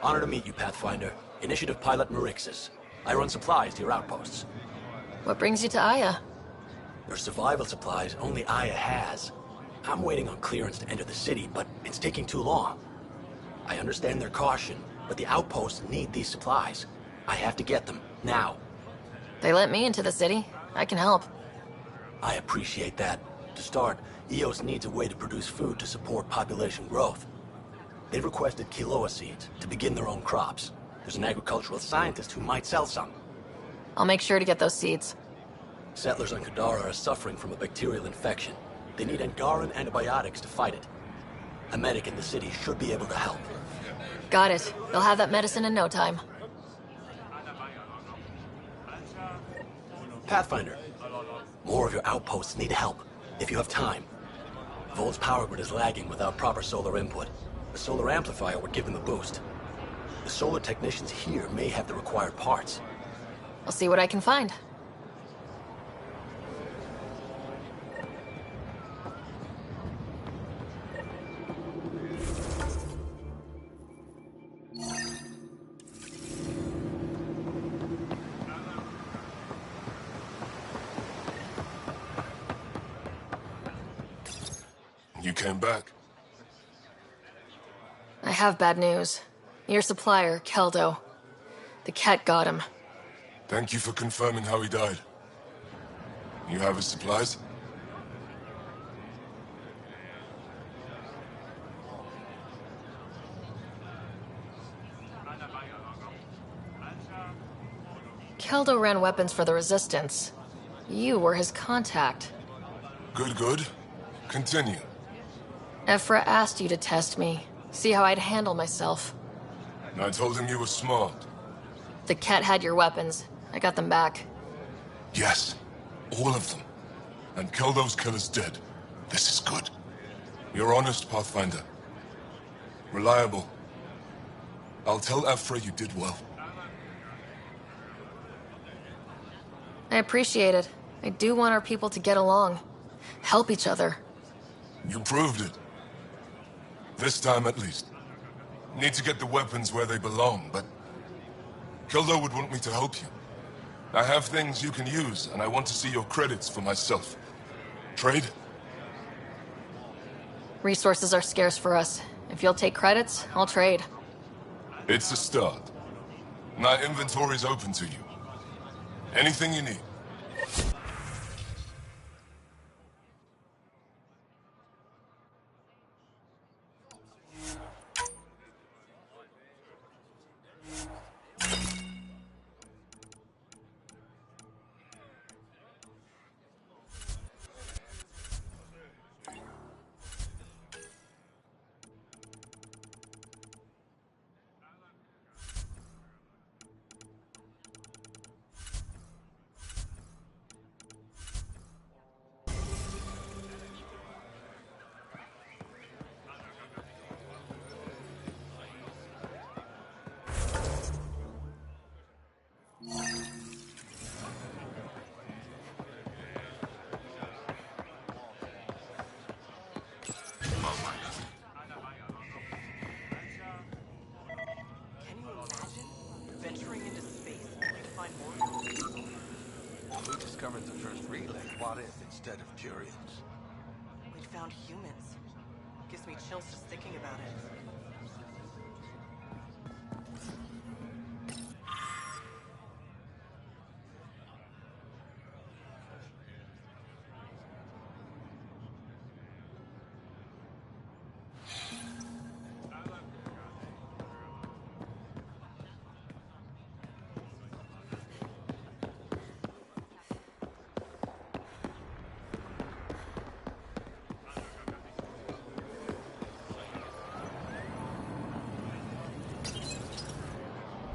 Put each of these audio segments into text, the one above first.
Honor to meet you, Pathfinder. Initiative Pilot Marixus. I run supplies to your outposts. What brings you to Aya? There's survival supplies only Aya has. I'm waiting on clearance to enter the city, but it's taking too long. I understand their caution, but the outposts need these supplies. I have to get them, now. They let me into the city. I can help. I appreciate that. To start, EOS needs a way to produce food to support population growth. They've requested quinoa seeds to begin their own crops. There's an agricultural scientist who might sell some. I'll make sure to get those seeds. Settlers on Kadara are suffering from a bacterial infection. They need Angaran antibiotics to fight it. A medic in the city should be able to help. Got it. They'll have that medicine in no time. Pathfinder, more of your outposts need help, if you have time. Volt's power grid is lagging without proper solar input. The solar amplifier would give them a boost. The solar technicians here may have the required parts. I'll see what I can find. You came back. I have bad news. Your supplier, Keldo. The cat got him. Thank you for confirming how he died. You have his supplies? Keldo ran weapons for the Resistance. You were his contact. Good, good. Continue. Ephra asked you to test me, see how I'd handle myself. I told him you were smart. The cat had your weapons. I got them back. Yes, all of them. And Keldo's killer's dead. This is good. You're honest, Pathfinder. Reliable. I'll tell Ephra you did well. I appreciate it. I do want our people to get along. Help each other. You proved it. This time at least. Need to get the weapons where they belong, but... Keldo would want me to help you. I have things you can use, and I want to see your credits for myself. Trade? Resources are scarce for us. If you'll take credits, I'll trade. It's a start. My inventory's open to you. Anything you need. Discovered the first relay. What if instead of Turians? We found humans. Gives me chills just thinking about it.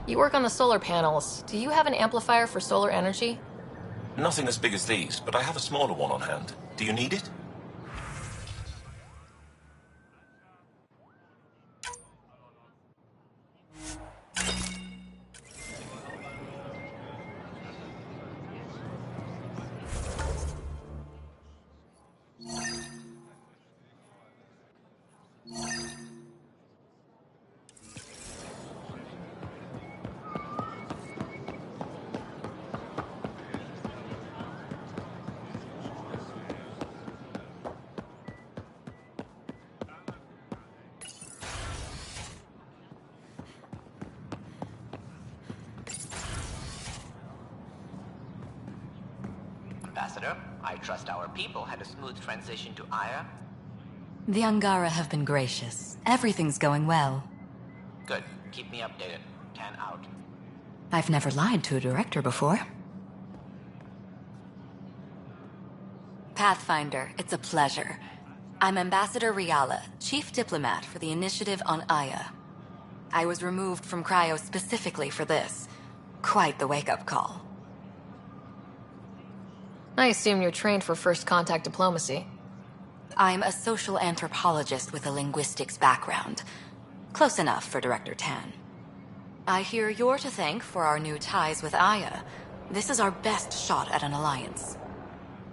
You work on the solar panels. Do you have an amplifier for solar energy? Nothing as big as these, but I have a smaller one on hand. Do you need it? Ambassador. I trust our people had a smooth transition to Aya. The Angara have been gracious. Everything's going well. Good. Keep me updated. 10 out. I've never lied to a director before. Pathfinder, it's a pleasure. I'm Ambassador Riala, Chief Diplomat for the Initiative on Aya. I was removed from Cryo specifically for this. Quite the wake-up call. I assume you're trained for first contact diplomacy. I'm a social anthropologist with a linguistics background. Close enough for Director Tan. I hear you're to thank for our new ties with Aya. This is our best shot at an alliance.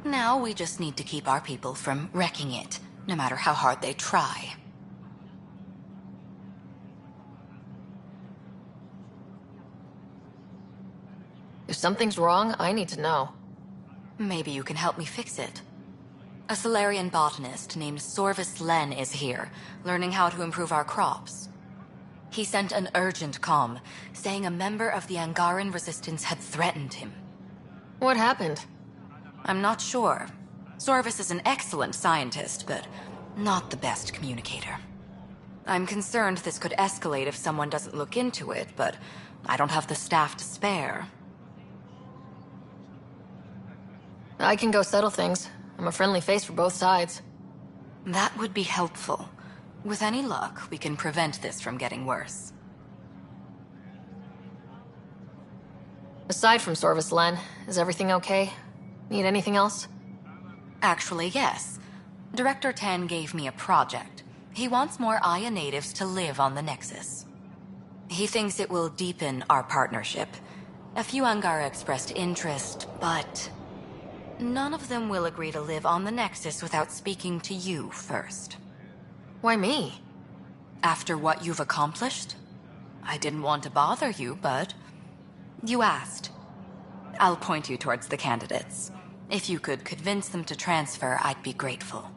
Now we just need to keep our people from wrecking it, no matter how hard they try. If something's wrong, I need to know. Maybe you can help me fix it. A Solarian botanist named Sorvis Len is here, learning how to improve our crops. He sent an urgent comm, saying a member of the Angaran resistance had threatened him. What happened? I'm not sure. Sorvis is an excellent scientist, but not the best communicator. I'm concerned this could escalate if someone doesn't look into it, but I don't have the staff to spare. I can go settle things. I'm a friendly face for both sides. That would be helpful. With any luck, we can prevent this from getting worse. Aside from Sorvis Len, is everything okay? Need anything else? Actually, yes. Director Tan gave me a project. He wants more Aya natives to live on the Nexus. He thinks it will deepen our partnership. A few Angara expressed interest, but none of them will agree to live on the Nexus without speaking to you first. Why me? After what you've accomplished? I didn't want to bother you, but you asked. I'll point you towards the candidates. If you could convince them to transfer, I'd be grateful.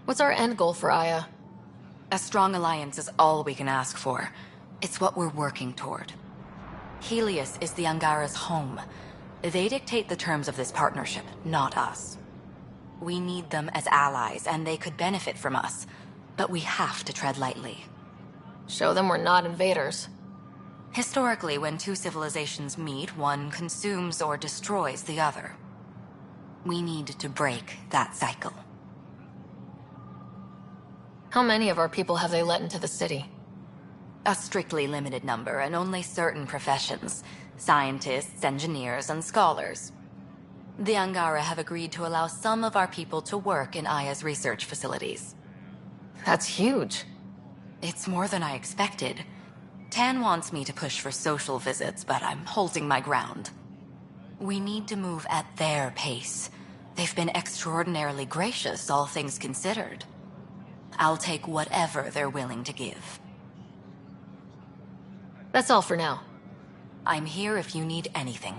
What's our end goal for Aya? A strong alliance is all we can ask for. It's what we're working toward. Helios is the Angara's home. They dictate the terms of this partnership, not us. We need them as allies, and they could benefit from us. But we have to tread lightly. Show them we're not invaders. Historically, when two civilizations meet, one consumes or destroys the other. We need to break that cycle. How many of our people have they let into the city? A strictly limited number, and only certain professions. Scientists, engineers, and scholars. The Angara have agreed to allow some of our people to work in Aya's research facilities. That's huge. It's more than I expected. Tan wants me to push for social visits, but I'm holding my ground. We need to move at their pace. They've been extraordinarily gracious, all things considered. I'll take whatever they're willing to give. That's all for now. I'm here if you need anything.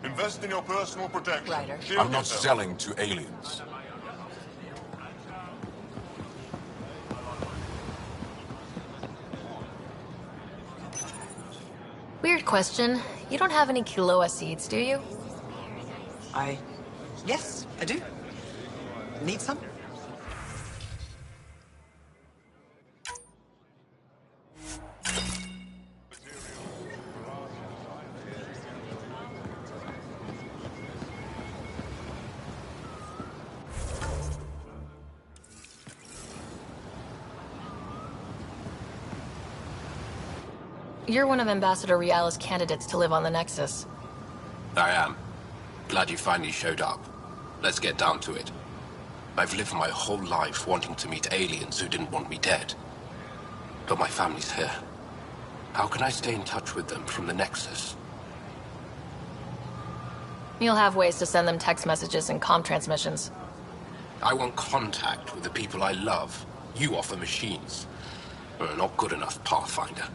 Invest in your personal protection. Ryder. Shield I'm not yourself. selling to aliens. Weird question. You don't have any Kiloa seeds, do you? Yes, I do. Need some? You're one of Ambassador Riala's candidates to live on the Nexus. I am. Glad you finally showed up. Let's get down to it. I've lived my whole life wanting to meet aliens who didn't want me dead. But my family's here. How can I stay in touch with them from the Nexus? You'll have ways to send them text messages and comm transmissions. I want contact with the people I love. You offer machines. Not good enough, Pathfinder.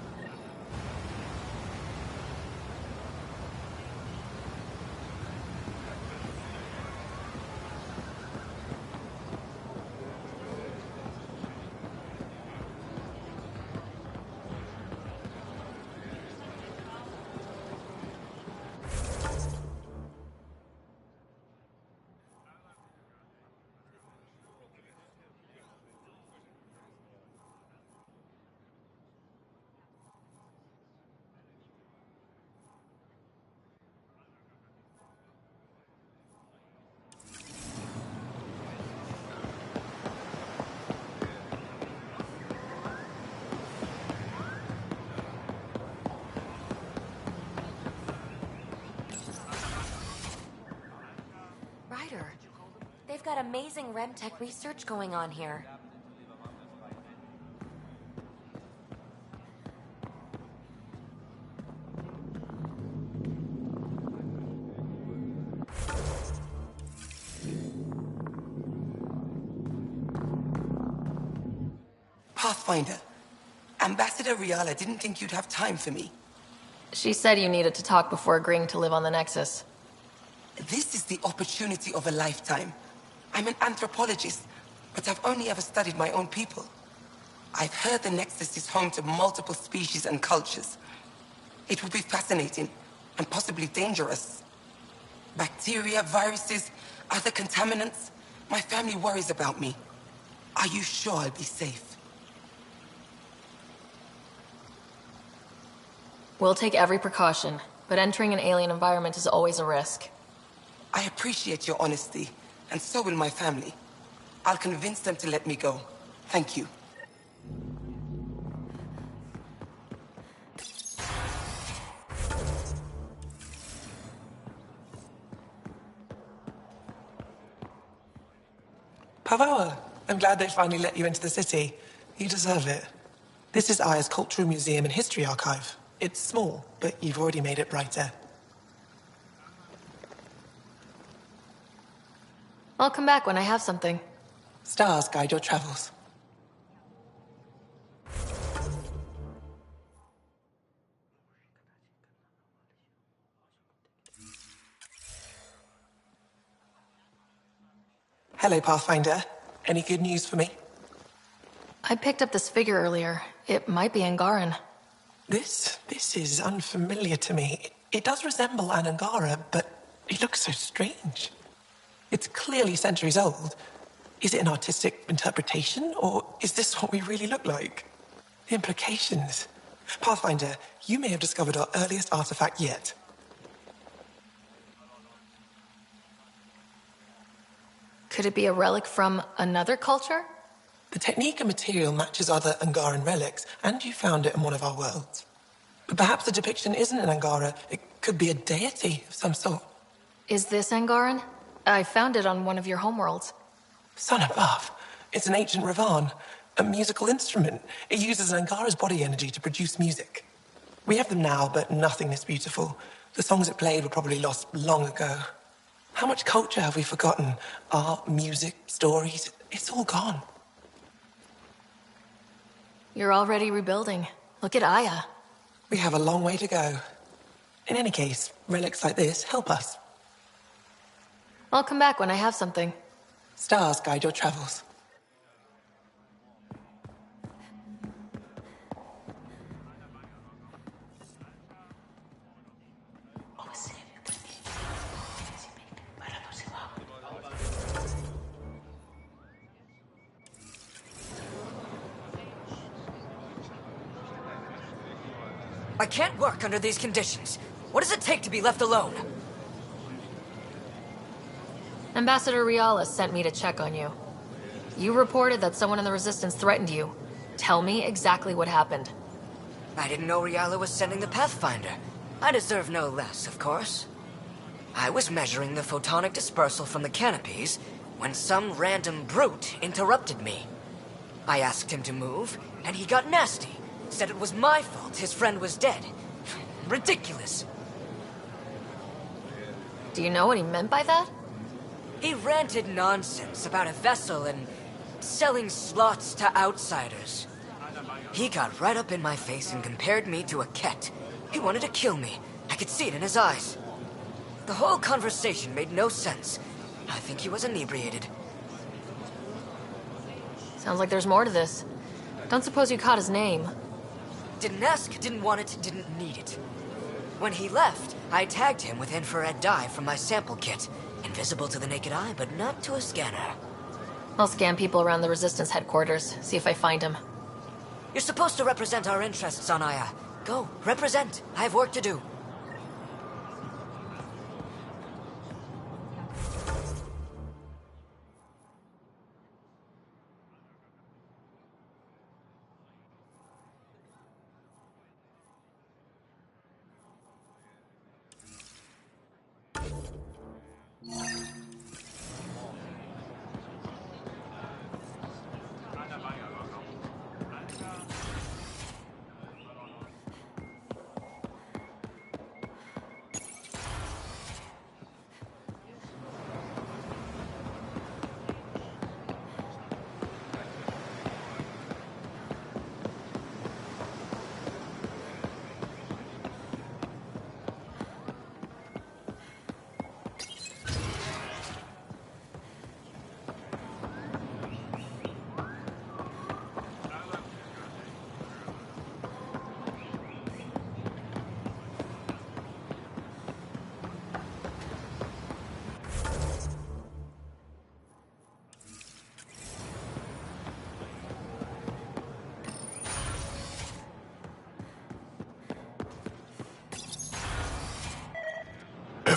Ryder, they've got amazing RemTech research going on here. Pathfinder, Ambassador Riala didn't think you'd have time for me. She said you needed to talk before agreeing to live on the Nexus. This is the opportunity of a lifetime. I'm an anthropologist, but I've only ever studied my own people. I've heard the Nexus is home to multiple species and cultures. It will be fascinating and possibly dangerous. Bacteria, viruses, other contaminants. My family worries about me. Are you sure I'll be safe? We'll take every precaution, but entering an alien environment is always a risk. I appreciate your honesty, and so will my family. I'll convince them to let me go. Thank you. Pavawa, I'm glad they finally let you into the city. You deserve it. This is Aya's Cultural Museum and History Archive. It's small, but you've already made it brighter. I'll come back when I have something. Stars guide your travels. Hello, Pathfinder. Any good news for me? I picked up this figure earlier. It might be Angaran. This is unfamiliar to me. It does resemble an Angara, but it looks so strange. It's clearly centuries old. Is it an artistic interpretation, or is this what we really look like? The implications. Pathfinder, you may have discovered our earliest artifact yet. Could it be a relic from another culture? The technique and material matches other Angaran relics, and you found it in one of our worlds. But perhaps the depiction isn't an Angara. It could be a deity of some sort. Is this Angaran? I found it on one of your homeworlds. Son above. It's an ancient Ravan, a musical instrument. It uses Angara's body energy to produce music. We have them now, but nothing this beautiful. The songs it played were probably lost long ago. How much culture have we forgotten? Art, music, stories, it's all gone. You're already rebuilding. Look at Aya. We have a long way to go. In any case, relics like this help us. I'll come back when I have something. Stars guide your travels. I can't work under these conditions. What does it take to be left alone? Ambassador Riala sent me to check on you. You reported that someone in the Resistance threatened you. Tell me exactly what happened. I didn't know Riala was sending the Pathfinder. I deserve no less, of course. I was measuring the photonic dispersal from the canopies when some random brute interrupted me. I asked him to move, and he got nasty, Said it was my fault his friend was dead. Ridiculous. Do you know what he meant by that? He ranted nonsense about a vessel and selling slots to outsiders. He got right up in my face and compared me to a cat. He wanted to kill me. I could see it in his eyes. The whole conversation made no sense. I think he was inebriated. Sounds like there's more to this. Don't suppose you caught his name. Didn't ask, didn't want it, didn't need it. When he left, I tagged him with infrared dye from my sample kit. Invisible to the naked eye, but not to a scanner. I'll scan people around the Resistance headquarters, see if I find him. You're supposed to represent our interests on Aya. Go, represent. I have work to do.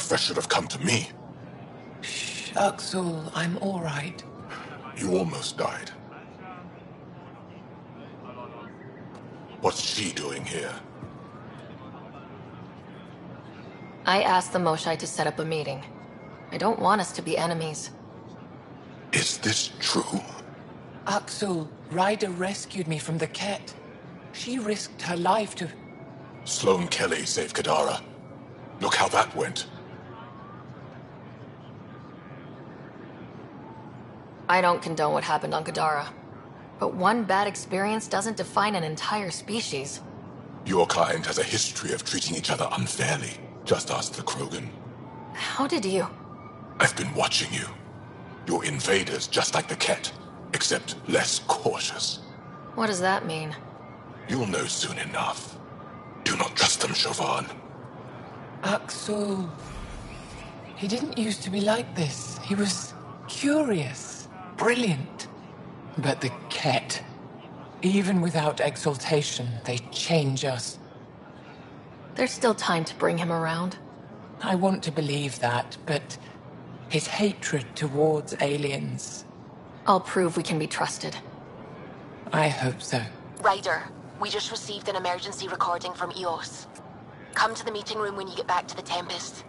That should have come to me. Shh, Axel, I'm all right. You almost died. What's she doing here? I asked the Moshai to set up a meeting. I don't want us to be enemies. Is this true? Axel, Ryder rescued me from the Ket. She risked her life to... Sloane Kelly saved Kadara. Look how that went. I don't condone what happened on Kadara. But one bad experience doesn't define an entire species. Your kind has a history of treating each other unfairly. Just ask the Krogan. How did you? I've been watching you. You're invaders just like the Ket, except less cautious. What does that mean? You'll know soon enough. Do not trust them, Chauvin. Axel... He didn't used to be like this. He was curious. Brilliant. But the Ket, even without exaltation, they change us. There's still time to bring him around. I want to believe that, but his hatred towards aliens... I'll prove we can be trusted. I hope so. Ryder, we just received an emergency recording from EOS. Come to the meeting room when you get back to the Tempest.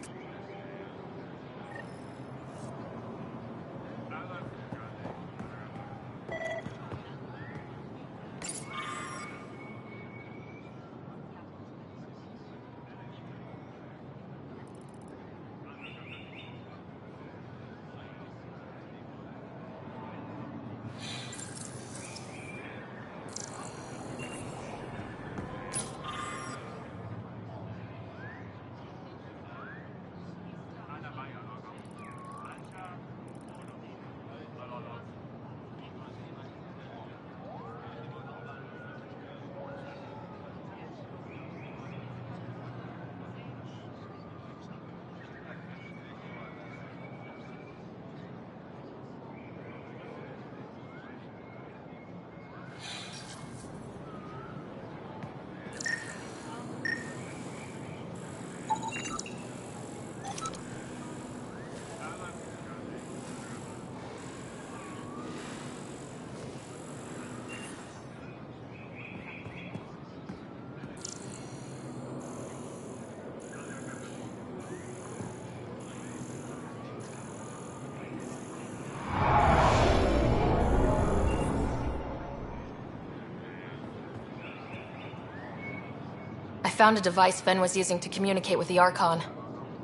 found a device Ven was using to communicate with the Archon.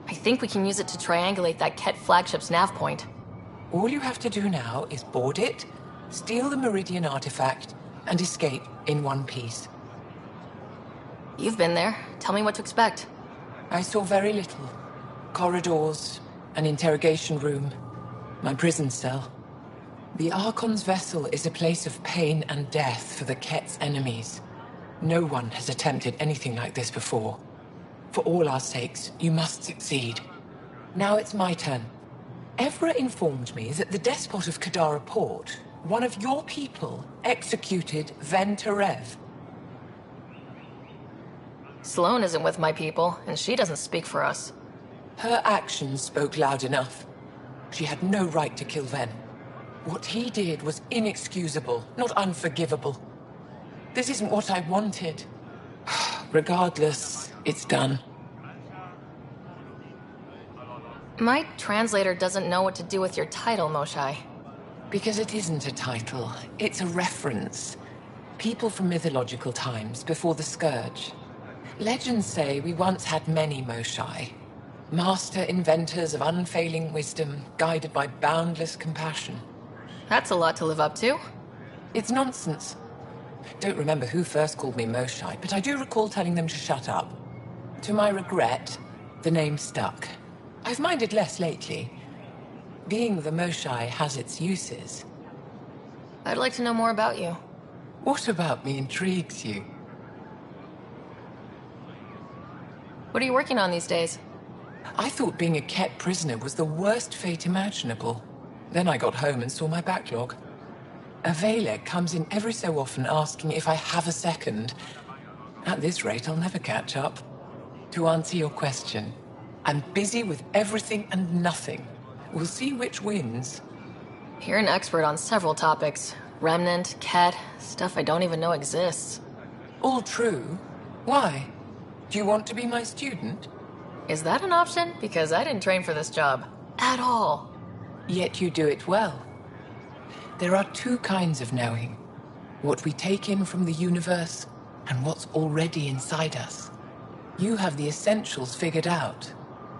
I think we can use it to triangulate that Ket flagship's nav point. All you have to do now is board it, steal the Meridian artifact, and escape in one piece. You've been there. Tell me what to expect. I saw very little. Corridors, an interrogation room, my prison cell. The Archon's vessel is a place of pain and death for the Ket's enemies. No one has attempted anything like this before. For all our sakes, you must succeed. Now it's my turn. Evra informed me that the despot of Kadara Port, one of your people, executed Ven Terev. Sloane isn't with my people, and she doesn't speak for us. Her actions spoke loud enough. She had no right to kill Ven. What he did was inexcusable, not unforgivable. This isn't what I wanted. Regardless, it's done. My translator doesn't know what to do with your title, Moshai. Because it isn't a title, it's a reference. People from mythological times, before the Scourge. Legends say we once had many Moshai. Master inventors of unfailing wisdom, guided by boundless compassion. That's a lot to live up to. It's nonsense. Don't remember who first called me Moshai, but I do recall telling them to shut up. To my regret, the name stuck. I've minded less lately. Being the Moshai has its uses. I'd like to know more about you. What about me intrigues you? What are you working on these days? I thought being a Ket prisoner was the worst fate imaginable. Then I got home and saw my backlog. A Valek comes in every so often asking if I have a second. At this rate, I'll never catch up. To answer your question, I'm busy with everything and nothing. We'll see which wins. You're an expert on several topics. Remnant, Ket, stuff I don't even know exists. All true. Why? Do you want to be my student? Is that an option? Because I didn't train for this job. At all. Yet you do it well. There are two kinds of knowing. What we take in from the universe, and what's already inside us. You have the essentials figured out.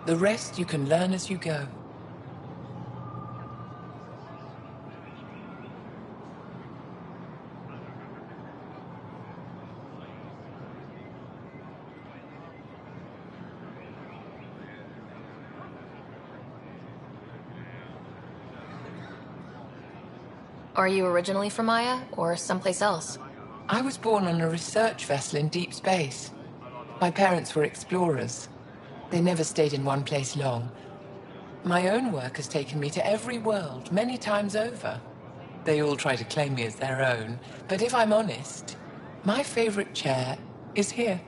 The rest you can learn as you go. Are you originally from Maya, or someplace else? I was born on a research vessel in deep space. My parents were explorers. They never stayed in one place long. My own work has taken me to every world, many times over. They all try to claim me as their own, but if I'm honest, my favorite chair is here.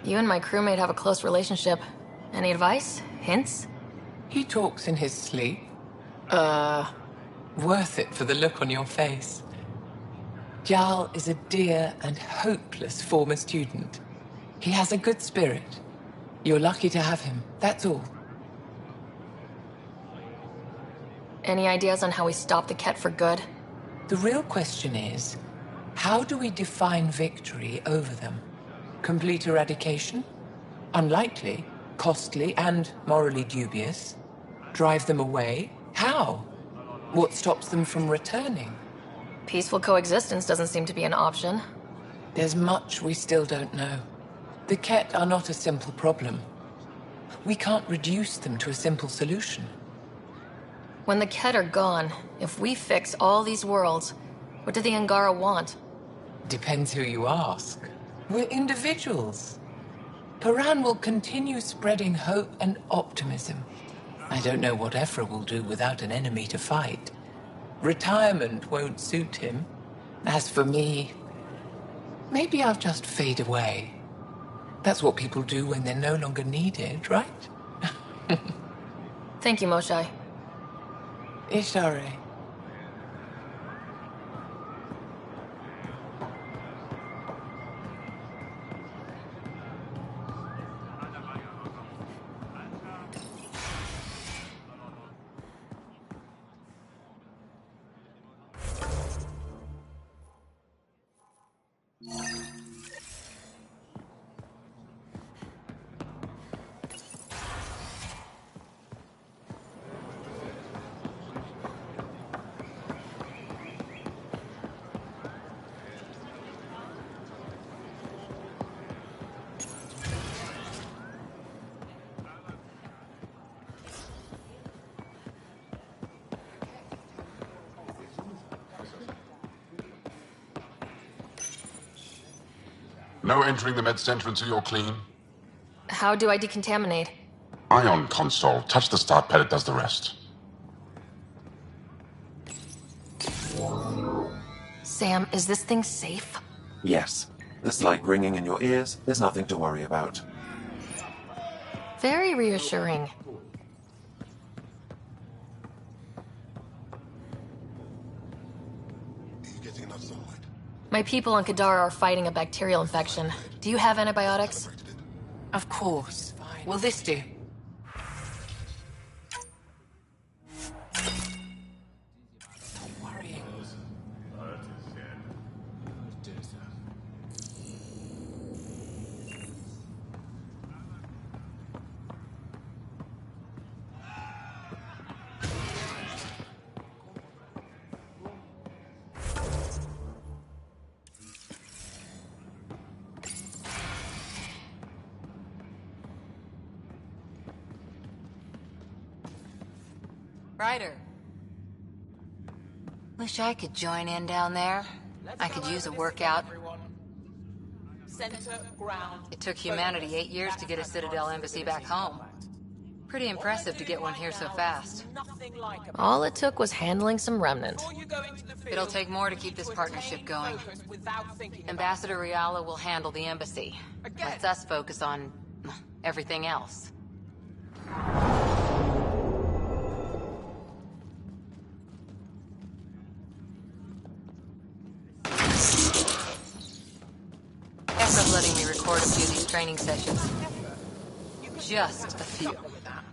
You and my crewmate have a close relationship. Any advice? Hints? He talks in his sleep. Worth it for the look on your face. Jarl is a dear and hopeless former student. He has a good spirit. You're lucky to have him, that's all. Any ideas on how we stop the Ket for good? The real question is, how do we define victory over them? Complete eradication? Unlikely, costly, and morally dubious. Drive them away? How? What stops them from returning? Peaceful coexistence doesn't seem to be an option. There's much we still don't know. The Ket are not a simple problem. We can't reduce them to a simple solution. When the Ket are gone, if we fix all these worlds, what do the Angara want? Depends who you ask. We're individuals. Paran will continue spreading hope and optimism. I don't know what Ephra will do without an enemy to fight. Retirement won't suit him. As for me, maybe I'll just fade away. That's what people do when they're no longer needed, right? Thank you, Moshai. Ishare. No entering the med center until you're clean. How do I decontaminate? Ion console. Touch the start pad, it does the rest. Sam, is this thing safe? Yes. The slight ringing in your ears is nothing to worry about. Very reassuring. My people on Kadar are fighting a bacterial infection. Do you have antibiotics? Of course. Will this do? Ryder. Wish I could join in down there. I could use a workout. It took humanity 8 years to get a Citadel embassy back home. Pretty impressive to get one here so fast. All it took was handling some remnant. It'll take more to keep this partnership going. Ambassador Riala will handle the embassy. Lets us focus on everything else. Efra's letting me record a few of these training sessions. Just a few.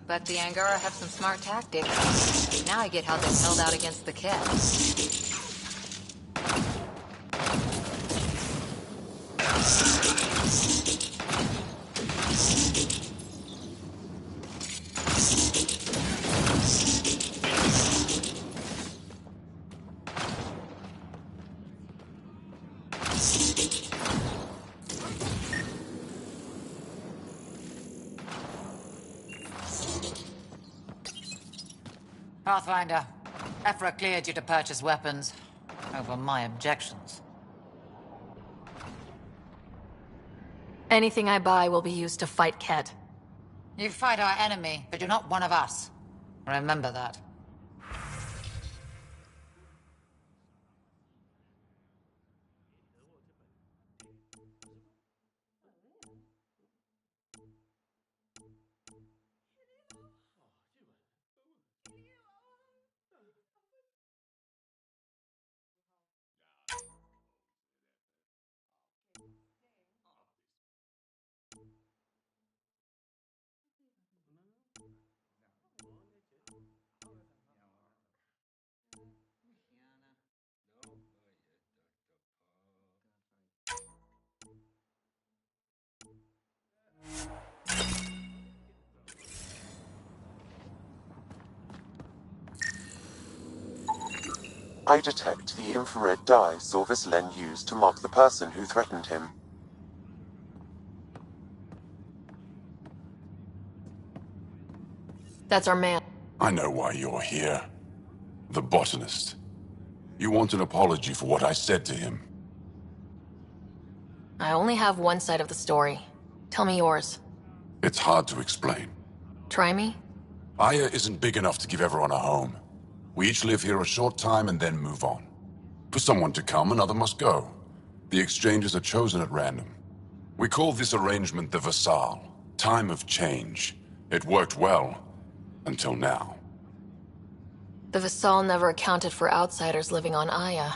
But the Angara have some smart tactics. Now I get how they held out against the Ket. Pathfinder, Efra cleared you to purchase weapons over my objections. Anything I buy will be used to fight Ket. You fight our enemy, but you're not one of us. Remember that. I detect the infrared dye Sorvis Len used to mark the person who threatened him. That's our man. I know why you're here. The botanist. You want an apology for what I said to him. I only have one side of the story. Tell me yours. It's hard to explain. Try me? Aya isn't big enough to give everyone a home. We each live here a short time and then move on. For someone to come, another must go. The exchanges are chosen at random. We call this arrangement the Vassal. Time of change. It worked well. Until now. The Vassal never accounted for outsiders living on Aya.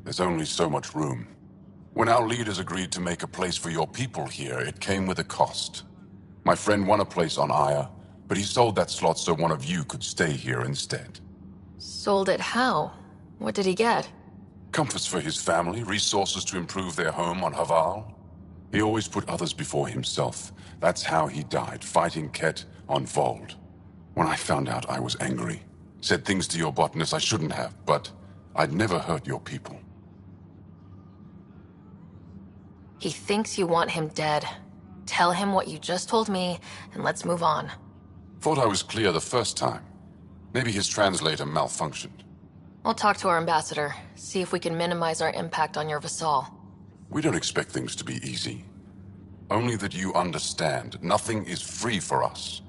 There's only so much room. When our leaders agreed to make a place for your people here, it came with a cost. My friend won a place on Aya, but he sold that slot so one of you could stay here instead. Sold it how? What did he get? Comforts for his family, resources to improve their home on Haval. He always put others before himself. That's how he died, fighting Ket on Vold. When I found out, I was angry. Said things to your botanist I shouldn't have, but I'd never hurt your people. He thinks you want him dead. Tell him what you just told me, and let's move on. Thought I was clear the first time. Maybe his translator malfunctioned. I'll talk to our ambassador, see if we can minimize our impact on your Vassal. We don't expect things to be easy. Only that you understand, nothing is free for us.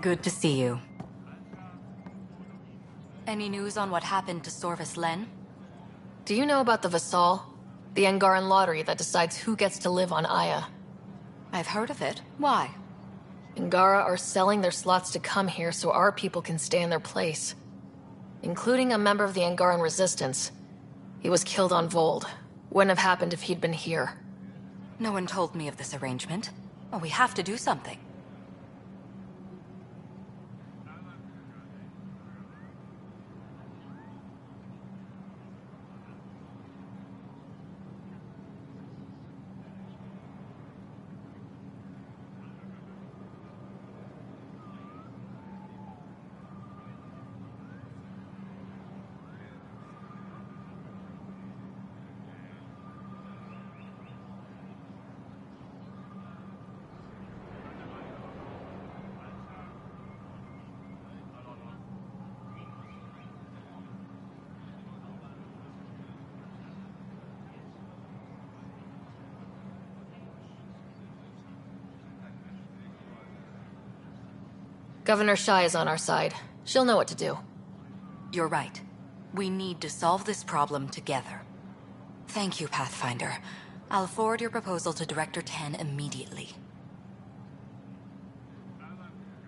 Good to see you. Any news on what happened to Sorvis Len? Do you know about the Vassal? The Angaran lottery that decides who gets to live on Aya. I've heard of it. Why? Angara are selling their slots to come here so our people can stay in their place. Including a member of the Angaran resistance. He was killed on Vold. Wouldn't have happened if he'd been here. No one told me of this arrangement. Well, we have to do something. Governor Shai is on our side. She'll know what to do. You're right. We need to solve this problem together. Thank you, Pathfinder. I'll forward your proposal to Director 10 immediately.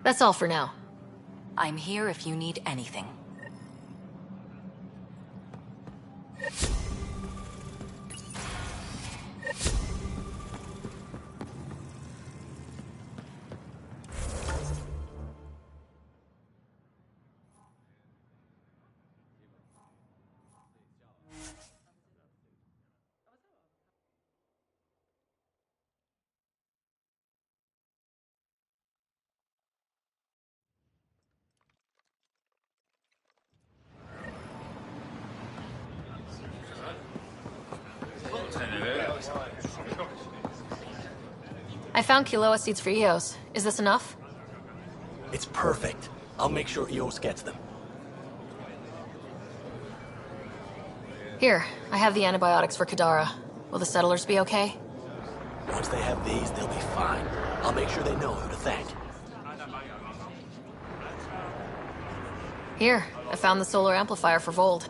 That's all for now. I'm here if you need anything. I found Kiloa seeds for Eos. Is this enough? It's perfect. I'll make sure Eos gets them. Here, I have the antibiotics for Kadara. Will the settlers be okay? Once they have these, they'll be fine. I'll make sure they know who to thank. Here, I found the solar amplifier for Vold.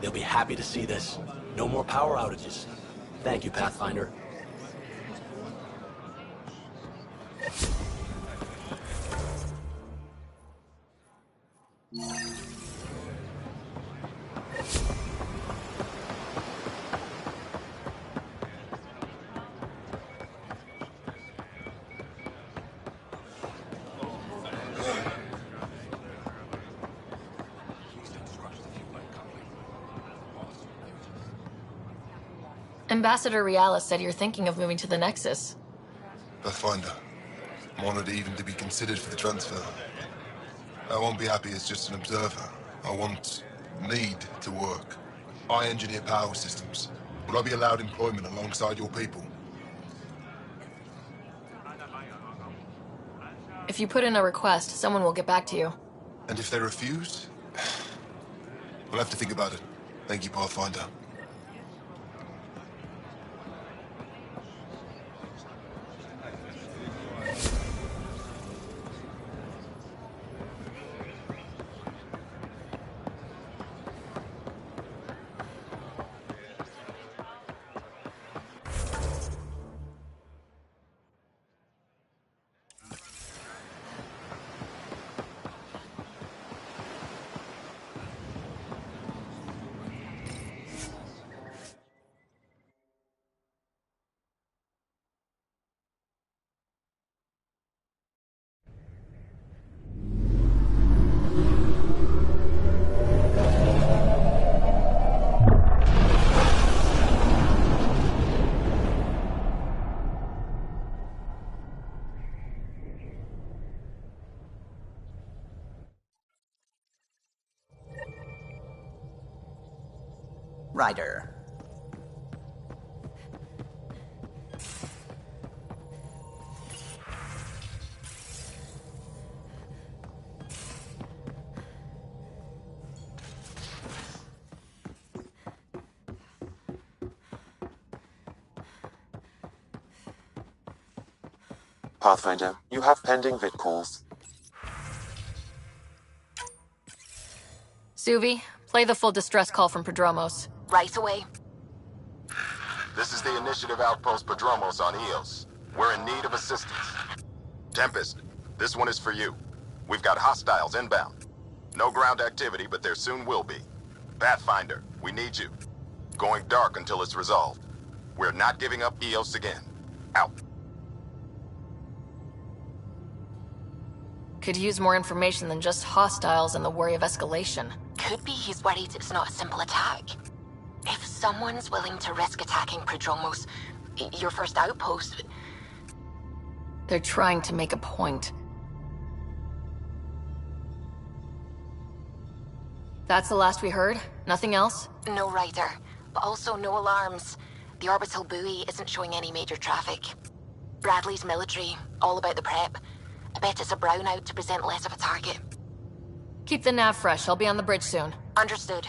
They'll be happy to see this. No more power outages. Thank you, Pathfinder. Ambassador Realis said you're thinking of moving to the Nexus. Pathfinder. I'm honored even to be considered for the transfer. I won't be happy as just an observer. I need to work. I engineer power systems. Will I be allowed employment alongside your people? If you put in a request, someone will get back to you. And if they refuse? We'll have to think about it. Thank you, Pathfinder. Ryder. Pathfinder, you have pending vid calls. Suvi, play the full distress call from Prodromos. Right away. This is the Initiative Outpost Prodromos on Eos. We're in need of assistance. Tempest, this one is for you. We've got hostiles inbound. No ground activity, but there soon will be. Pathfinder, we need you. Going dark until it's resolved. We're not giving up Eos again. Out. Could use more information than just hostiles and the worry of escalation. Could be he's worried it's not a simple attack. If someone's willing to risk attacking Prodromos, your first outpost... They're trying to make a point. That's the last we heard? Nothing else? No Ryder, but also no alarms. The orbital buoy isn't showing any major traffic. Bradley's military, all about the prep. I bet it's a brownout to present less of a target. Keep the nav fresh. I'll be on the bridge soon. Understood.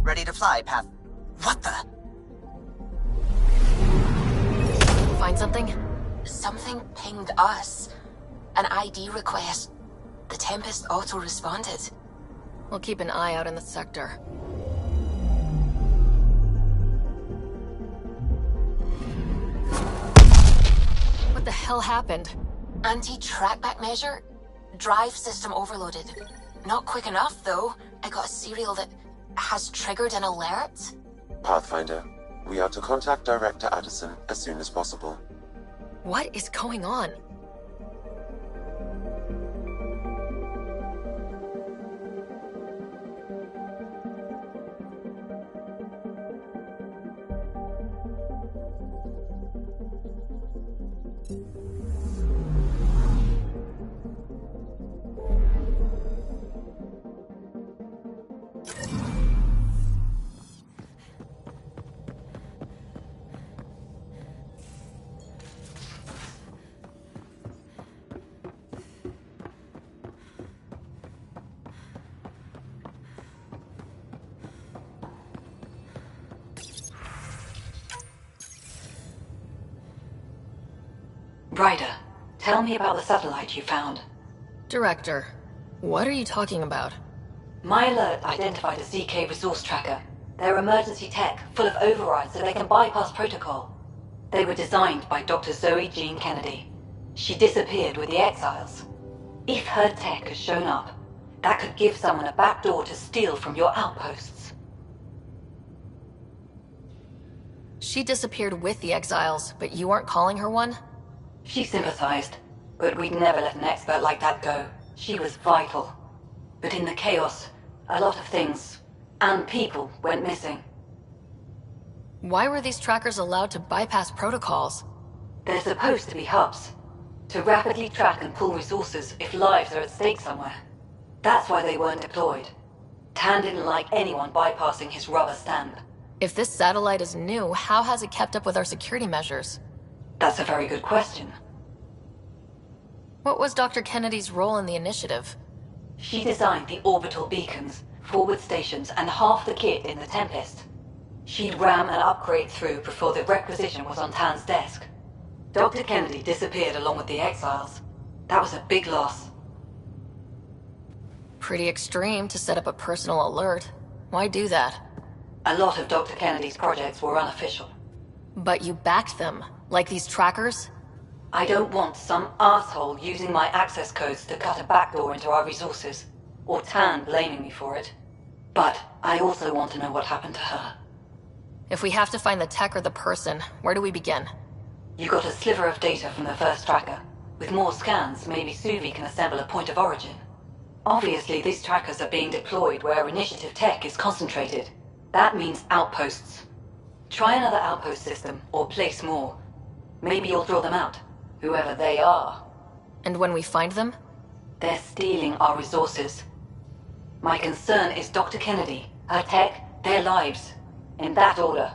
Ready to fly, Path. What the? Find something? Something pinged us. An ID request. The Tempest auto-responded. We'll keep an eye out in the sector. What the hell happened? Anti-trackback measure? Drive system overloaded. Not quick enough, though. I got a serial that has triggered an alert. Pathfinder, we are to contact Director Addison as soon as possible. What is going on? Ryder, tell me about the satellite you found. Director, what are you talking about? My alert identified a ZK resource tracker. They're emergency tech, full of overrides so they can bypass protocol. They were designed by Dr. Zoe Jean Kennedy. She disappeared with the Exiles. If her tech has shown up, that could give someone a backdoor to steal from your outposts. She disappeared with the Exiles, but you aren't calling her one? She sympathized, but we'd never let an expert like that go. She was vital. But in the chaos, a lot of things, and people, went missing. Why were these trackers allowed to bypass protocols? They're supposed to be hubs, to rapidly track and pull resources if lives are at stake somewhere. That's why they weren't deployed. Tan didn't like anyone bypassing his rubber stamp. If this satellite is new, how has it kept up with our security measures? That's a very good question. What was Dr. Kennedy's role in the initiative? She designed the orbital beacons, forward stations, and half the kit in the Tempest. She'd ram and upgrade through before the requisition was on Tan's desk. Dr. Kennedy disappeared along with the exiles. That was a big loss. Pretty extreme to set up a personal alert. Why do that? A lot of Dr. Kennedy's projects were unofficial. But you backed them, like these trackers? I don't want some asshole using my access codes to cut a backdoor into our resources, or Tan blaming me for it. But I also want to know what happened to her. If we have to find the tech or the person, where do we begin? You got a sliver of data from the first tracker. With more scans, maybe Suvi can assemble a point of origin. Obviously, these trackers are being deployed where Initiative tech is concentrated. That means outposts. Try another outpost system, or place more. Maybe you'll draw them out, whoever they are. And when we find them? They're stealing our resources. My concern is Dr. Kennedy, her tech, their lives. In that order.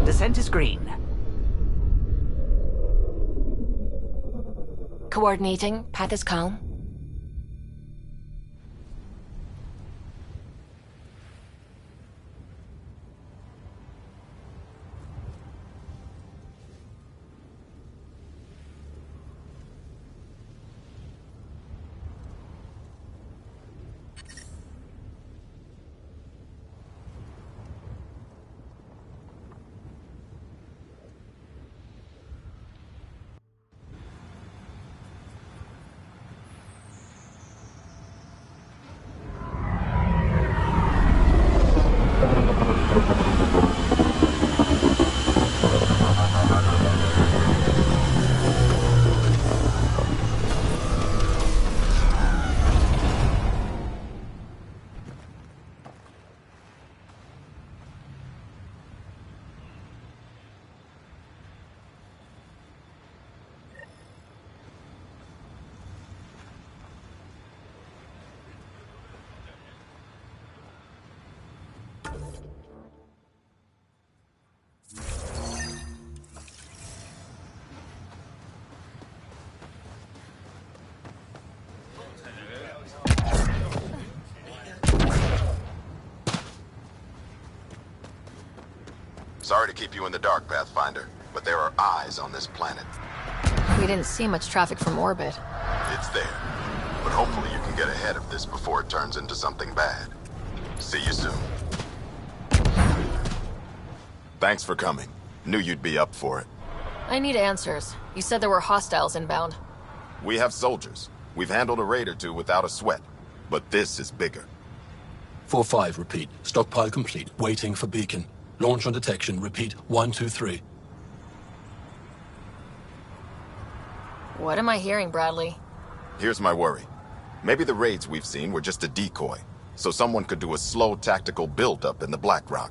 Descent is green. Coordinating. Path is calm. Sorry to keep you in the dark, Pathfinder, but there are eyes on this planet. We didn't see much traffic from orbit. It's there. But hopefully you can get ahead of this before it turns into something bad. See you soon. Thanks for coming. Knew you'd be up for it. I need answers. You said there were hostiles inbound. We have soldiers. We've handled a raid or two without a sweat. But this is bigger. 4-5, repeat. Stockpile complete. Waiting for beacon. Launch on detection. Repeat. 1-2-3. What am I hearing, Bradley? Here's my worry. Maybe the raids we've seen were just a decoy, so someone could do a slow tactical build-up in the Black Rock.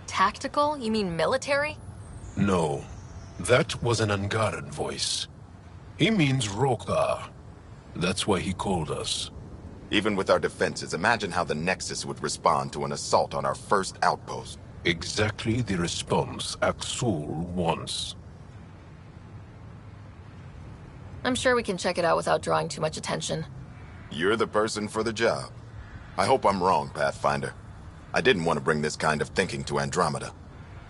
Tactical? You mean military? No. That was an Angaran voice. He means Rokar. That's why he called us. Even with our defenses, imagine how the Nexus would respond to an assault on our first outpost. Exactly the response Axul wants. I'm sure we can check it out without drawing too much attention. You're the person for the job. I hope I'm wrong, Pathfinder. I didn't want to bring this kind of thinking to Andromeda.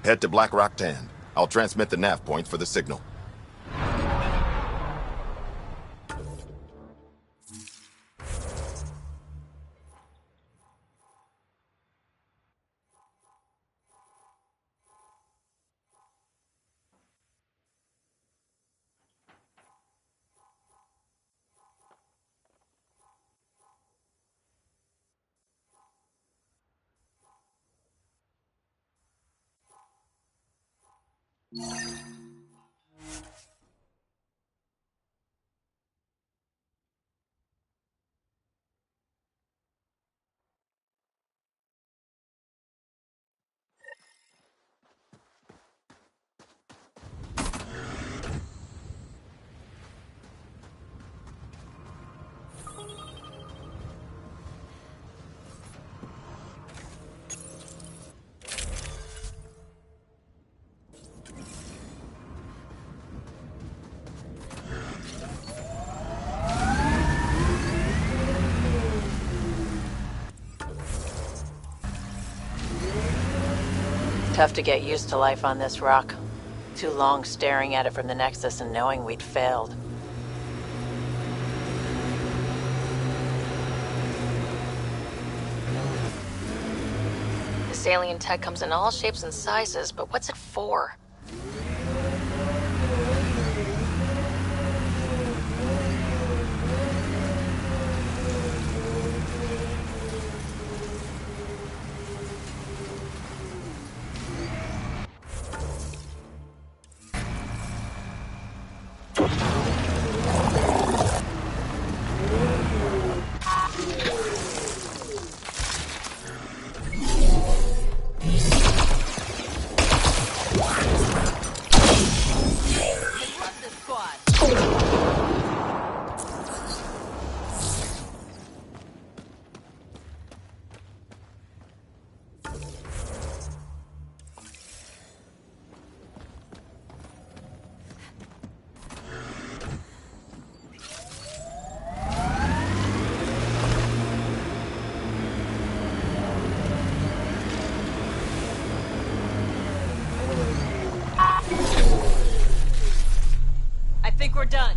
Head to Black Rock 10. I'll transmit the nav point for the signal. Tough to get used to life on this rock. Too long staring at it from the Nexus and knowing we'd failed. This alien tech comes in all shapes and sizes, but what's it for? I think we're done.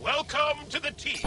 Welcome to the team.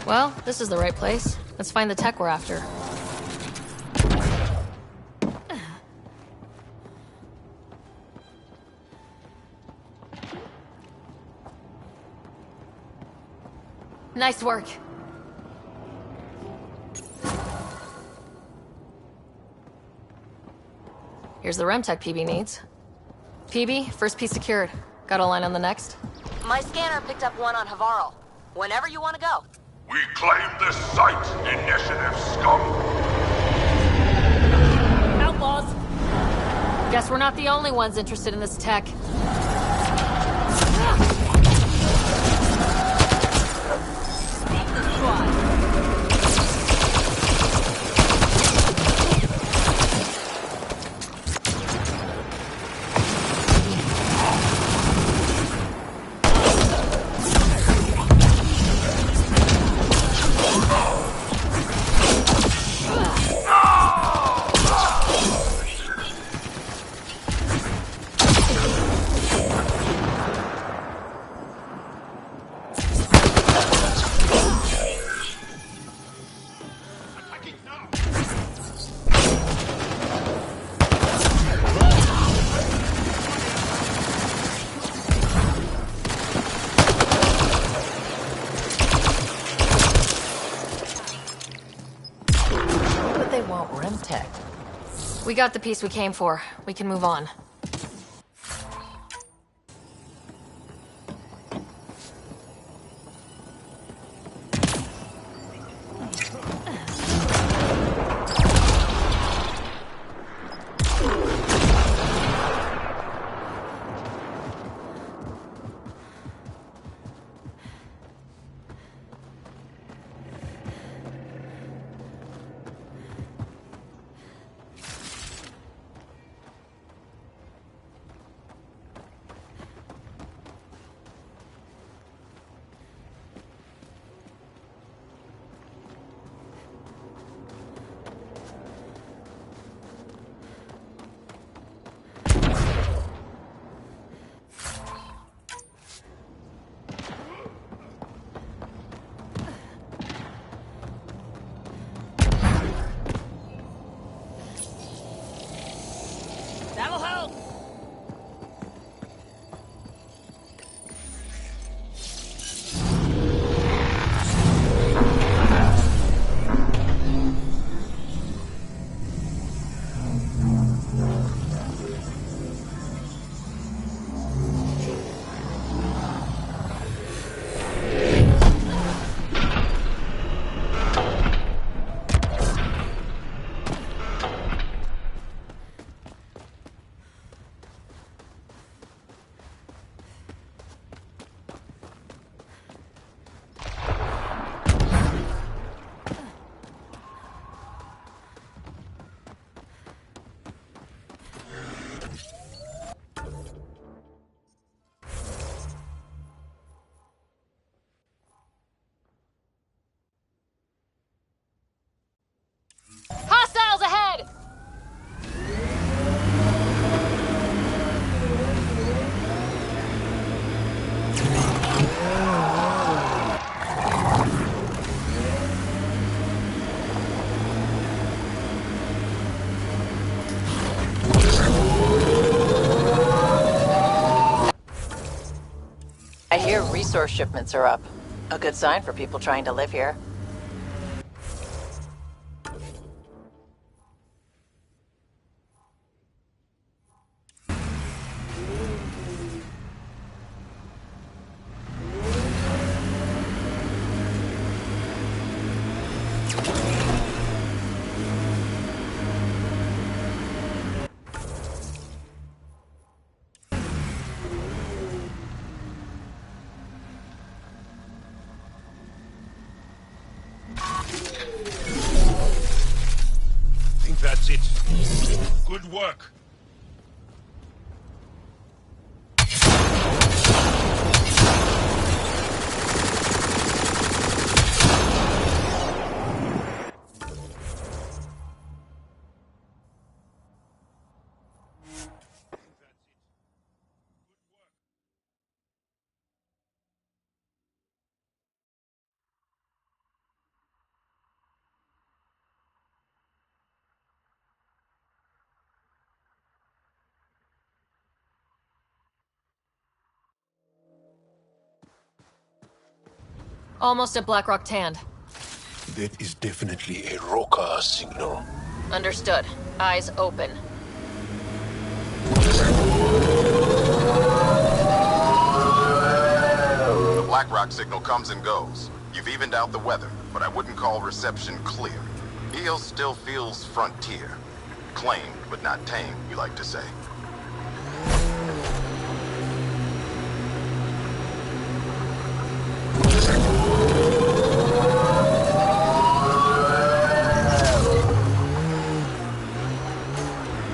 Well, this is the right place. Let's find the tech we're after. Nice work. Here's the REM tech PB needs. PB, first piece secured. Got a line on the next? My scanner picked up one on Havarl. Whenever you want to go. We claim this site, initiative scum! Outlaws! Guess we're not the only ones interested in this tech. We got the piece we came for. We can move on. That'll help! Hostiles ahead! I hear resource shipments are up. A good sign for people trying to live here. Think that's it. Good work. Almost at Blackrock Tand. That is definitely a Roka signal. Understood. Eyes open. The Blackrock signal comes and goes. You've evened out the weather, but I wouldn't call reception clear. Eos still feels frontier. Claimed, but not tamed, you like to say.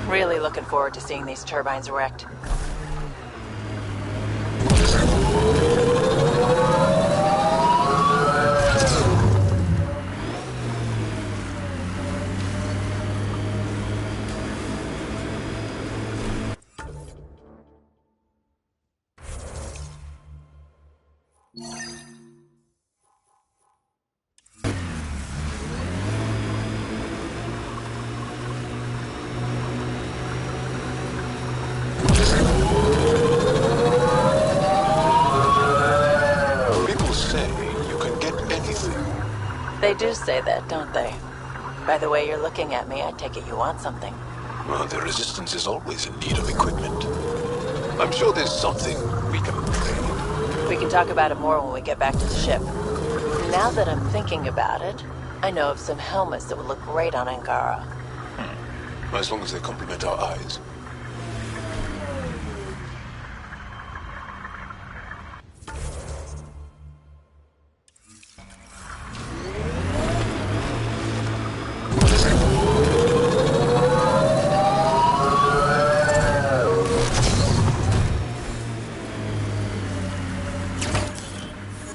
Really looking forward to seeing these turbines wrecked. They do say that, don't they? By the way you're looking at me, I take it you want something. Well, the Resistance is always in need of equipment. I'm sure there's something we can trade. We can talk about it more when we get back to the ship. Now that I'm thinking about it, I know of some helmets that would look great on Angara. As long as they complement our eyes.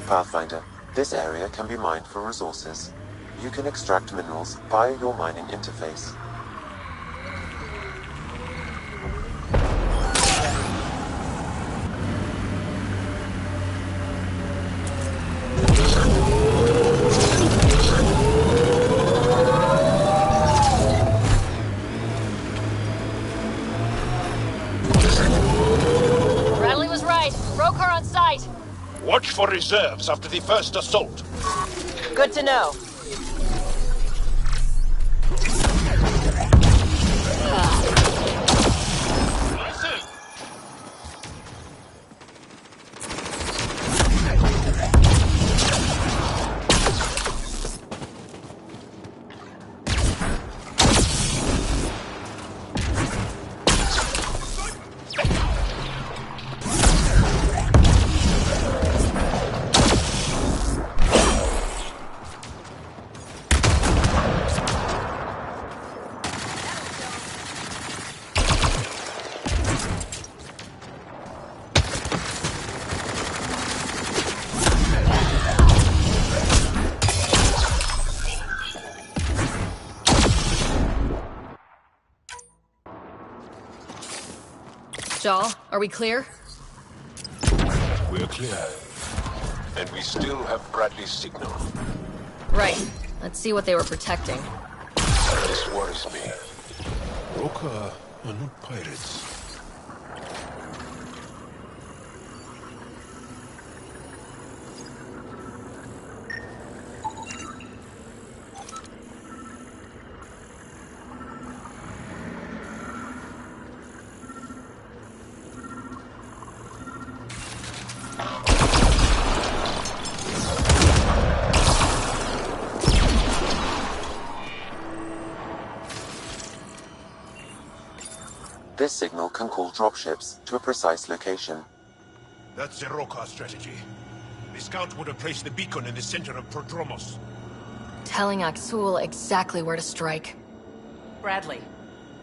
Pathfinder, this area can be mined for resources. You can extract minerals via your mining interface. Bradley was right. Rokar on site. Watch for reserves after the first assault. Good to know. Jaw, are we clear? We're clear. And we still have Bradley's signal. Right. Let's see what they were protecting. This worries me. Roka are not pirates. This signal can call dropships to a precise location. That's the Roka strategy. The scout would have placed the beacon in the center of Prodromos. Telling Aksul exactly where to strike. Bradley,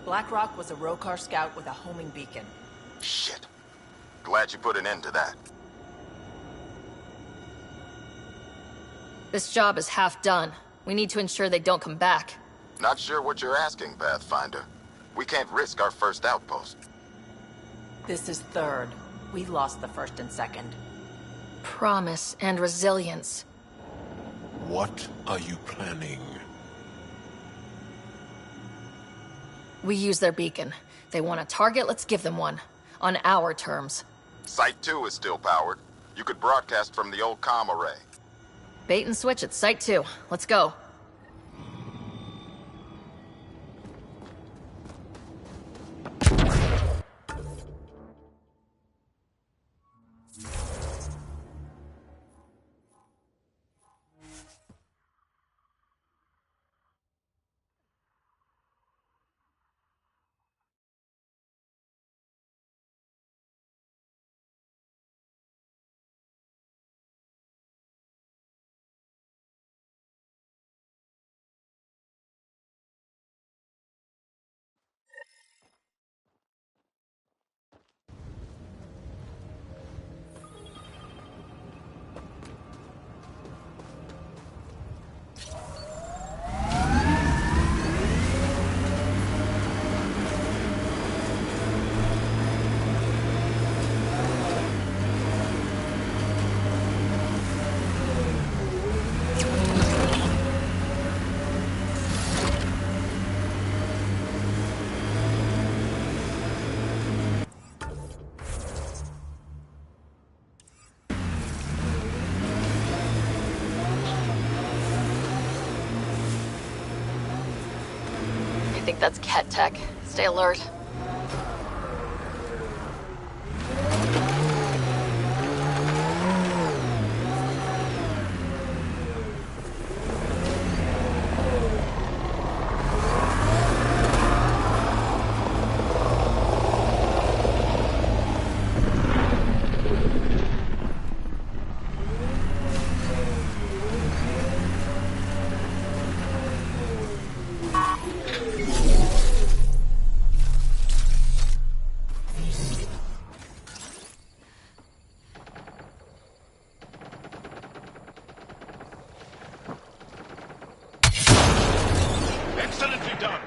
Blackrock was a Rokar scout with a homing beacon. Shit. Glad you put an end to that. This job is half done. We need to ensure they don't come back. Not sure what you're asking, Pathfinder. We can't risk our first outpost. This is third. We lost the first and second. Promise and resilience. What are you planning? We use their beacon. They want a target, let's give them one. On our terms. Site 2 is still powered. You could broadcast from the old comm array. Bait and switch at Site 2. Let's go. I think that's Ket Tech. Stay alert. Excellently done.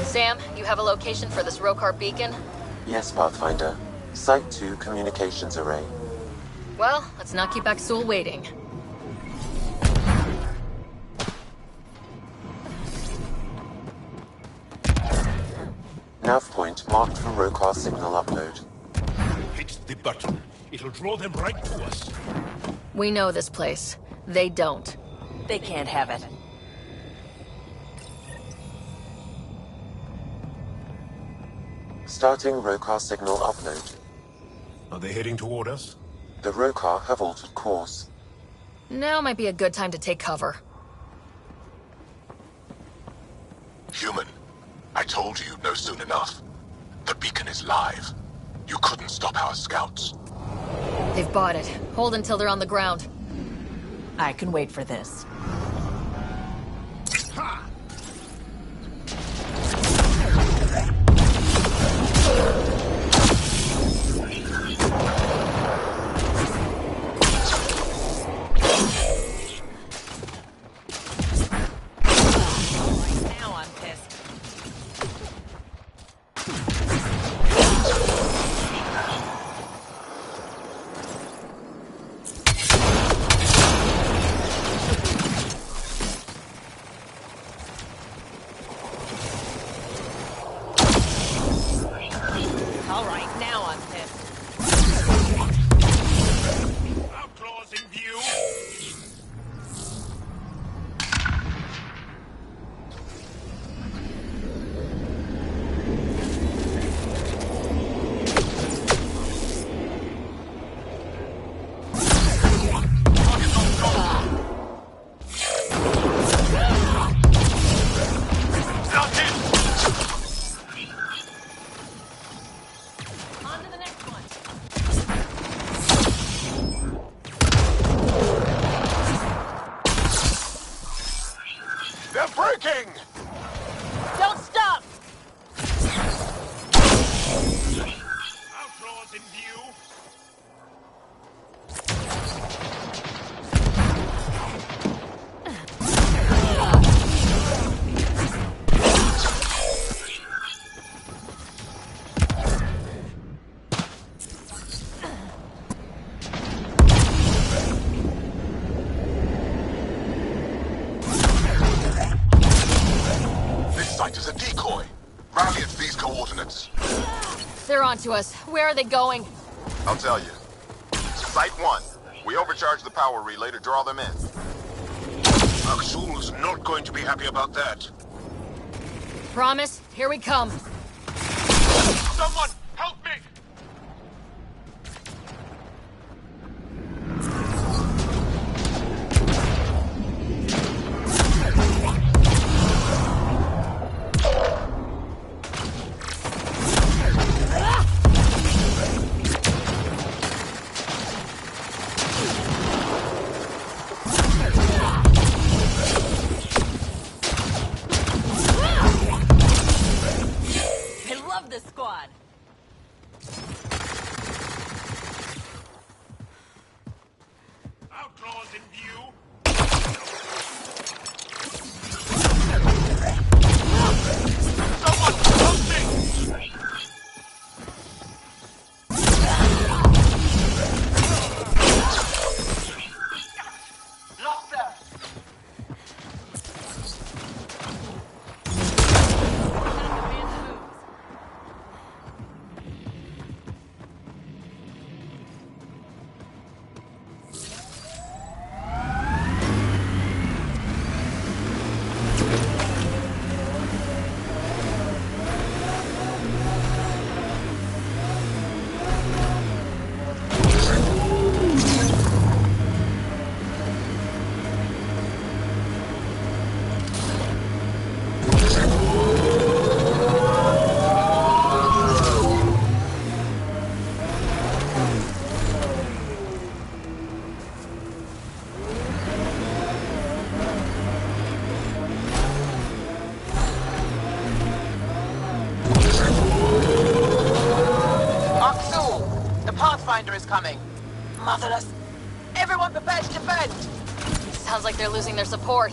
Sam, you have a location for this Rokar beacon? Yes, Pathfinder. Site 2 communications array. Well, let's not keep Axul waiting. Nav point marked for Rokar signal upload. Hit the button. It'll draw them right to us. We know this place. They don't. They can't have it. Starting Rokar signal upload. Are they heading toward us? The Rokar have altered course. Now might be a good time to take cover. Human, I told you you'd know soon enough. The beacon is live. You couldn't stop our scouts. They've bought it. Hold until they're on the ground. I can wait for this. Ha! Now I'm pissed. All right, now I'm pissed. Outlaws in view. On to the next one. They're breaking! Don't stop! Outlaws in view. They're onto us. Where are they going? I'll tell you. Site 1. We overcharged the power relay to draw them in. Aksul's not going to be happy about that. Promise? Here we come. Someone, help me! Squad. Outlaws in view. Someone help me! Lost them. Is coming. Motherless. Everyone prepared to defend! Sounds like they're losing their support.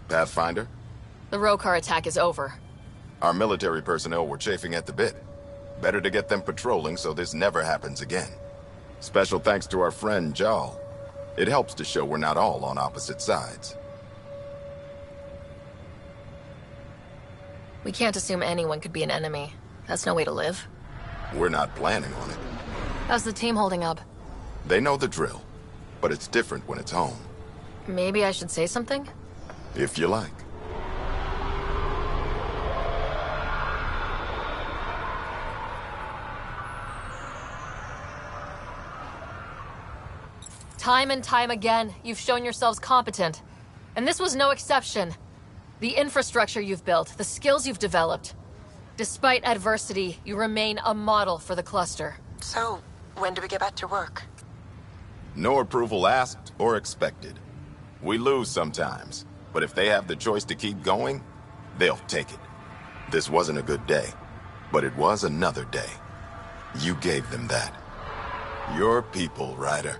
Pathfinder? The Rokar attack is over. Our military personnel were chafing at the bit. Better to get them patrolling so this never happens again. Special thanks to our friend Jarl. It helps to show we're not all on opposite sides. We can't assume anyone could be an enemy. That's no way to live. We're not planning on it. How's the team holding up? They know the drill, but it's different when it's home. Maybe I should say something? If you like. Time and time again, you've shown yourselves competent. And this was no exception. The infrastructure you've built, the skills you've developed. Despite adversity, you remain a model for the cluster. So, when do we get back to work? No approval asked or expected. We lose sometimes, but if they have the choice to keep going, they'll take it. This wasn't a good day, but it was another day. You gave them that. Your people, Ryder.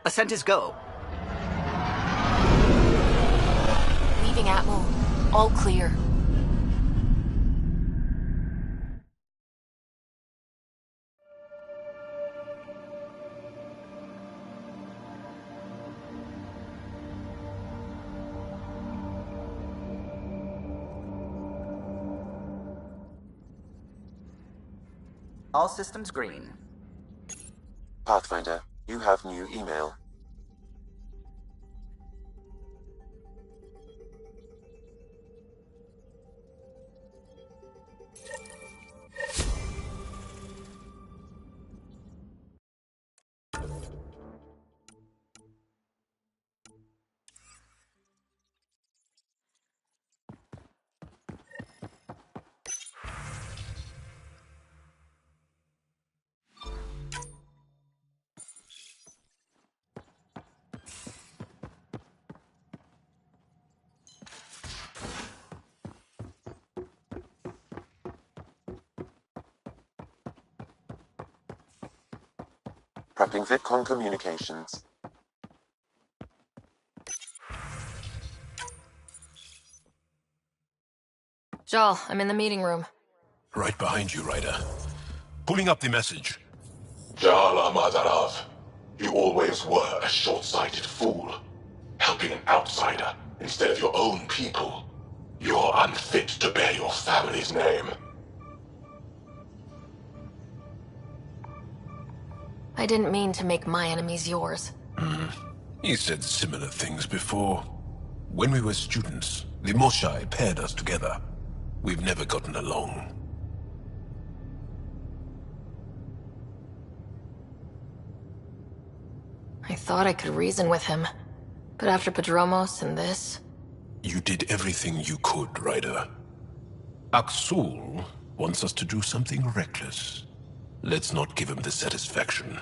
Ascent is go. Leaving Atmo. All clear. All systems green. Pathfinder, you have new email. Prepping VidCon communications. Jal, I'm in the meeting room. Right behind you, Ryder. Pulling up the message. Jal Amadarov, you always were a short-sighted fool. Helping an outsider instead of your own people. You're unfit to bear your family's name. I didn't mean to make my enemies yours. He said similar things before. When we were students, the Moshai paired us together. We've never gotten along. I thought I could reason with him. But after Padromos and this... You did everything you could, Ryder. Aksul wants us to do something reckless. Let's not give him the satisfaction.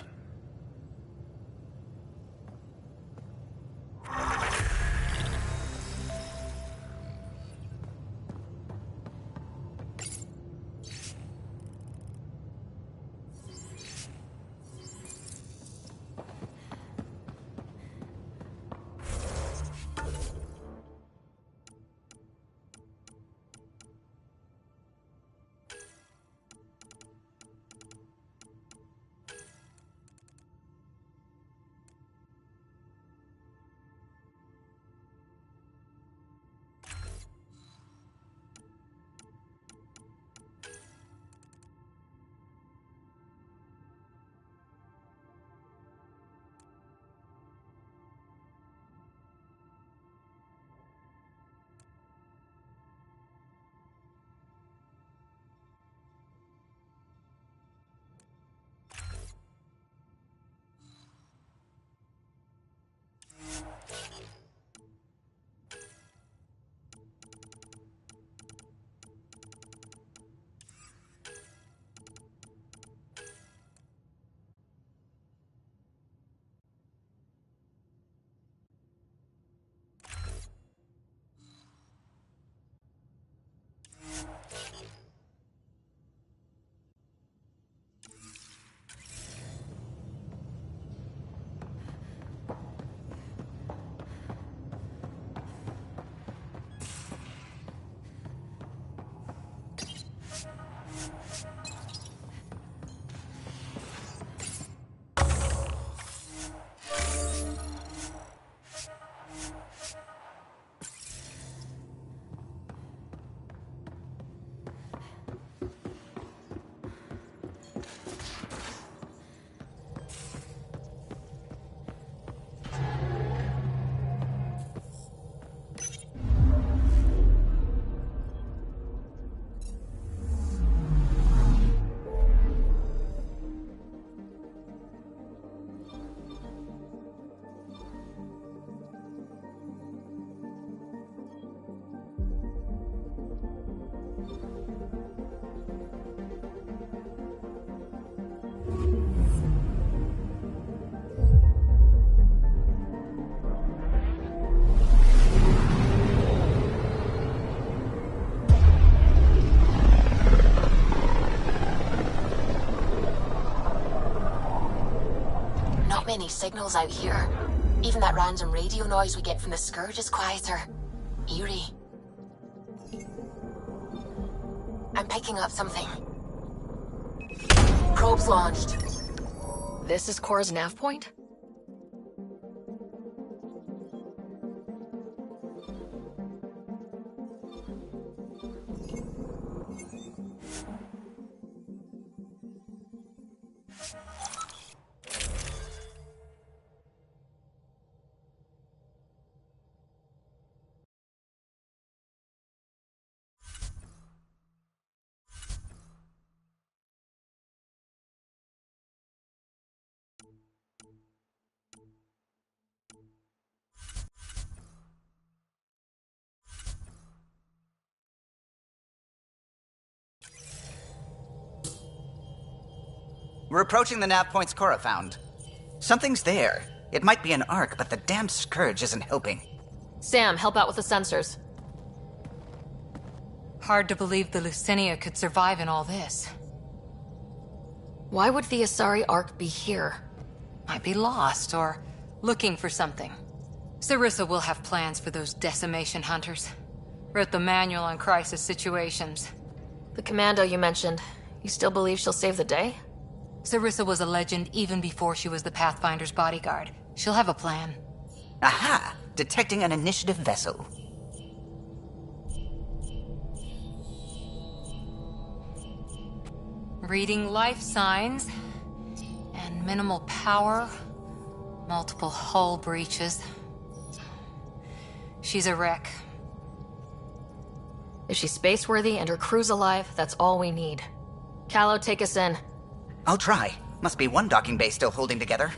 Many signals out here. Even that random radio noise we get from the Scourge is quieter. Eerie. I'm picking up something. Probes launched. This is Cora's nav point? We're approaching the nav points Cora found. Something's there. It might be an arc, but the damn Scourge isn't helping. Sam, help out with the sensors. Hard to believe the Lucinia could survive in all this. Why would the Asari Ark be here? Might be lost, or looking for something. Sarissa will have plans for those decimation hunters. Wrote the manual on crisis situations. The commando you mentioned, you still believe she'll save the day? Sarissa was a legend even before she was the Pathfinder's bodyguard. She'll have a plan. Aha! Detecting an initiative vessel. Reading life signs, and minimal power. Multiple hull breaches. She's a wreck. If she's space-worthy and her crew's alive, that's all we need. Callow, take us in. I'll try. Must be one docking bay still holding together.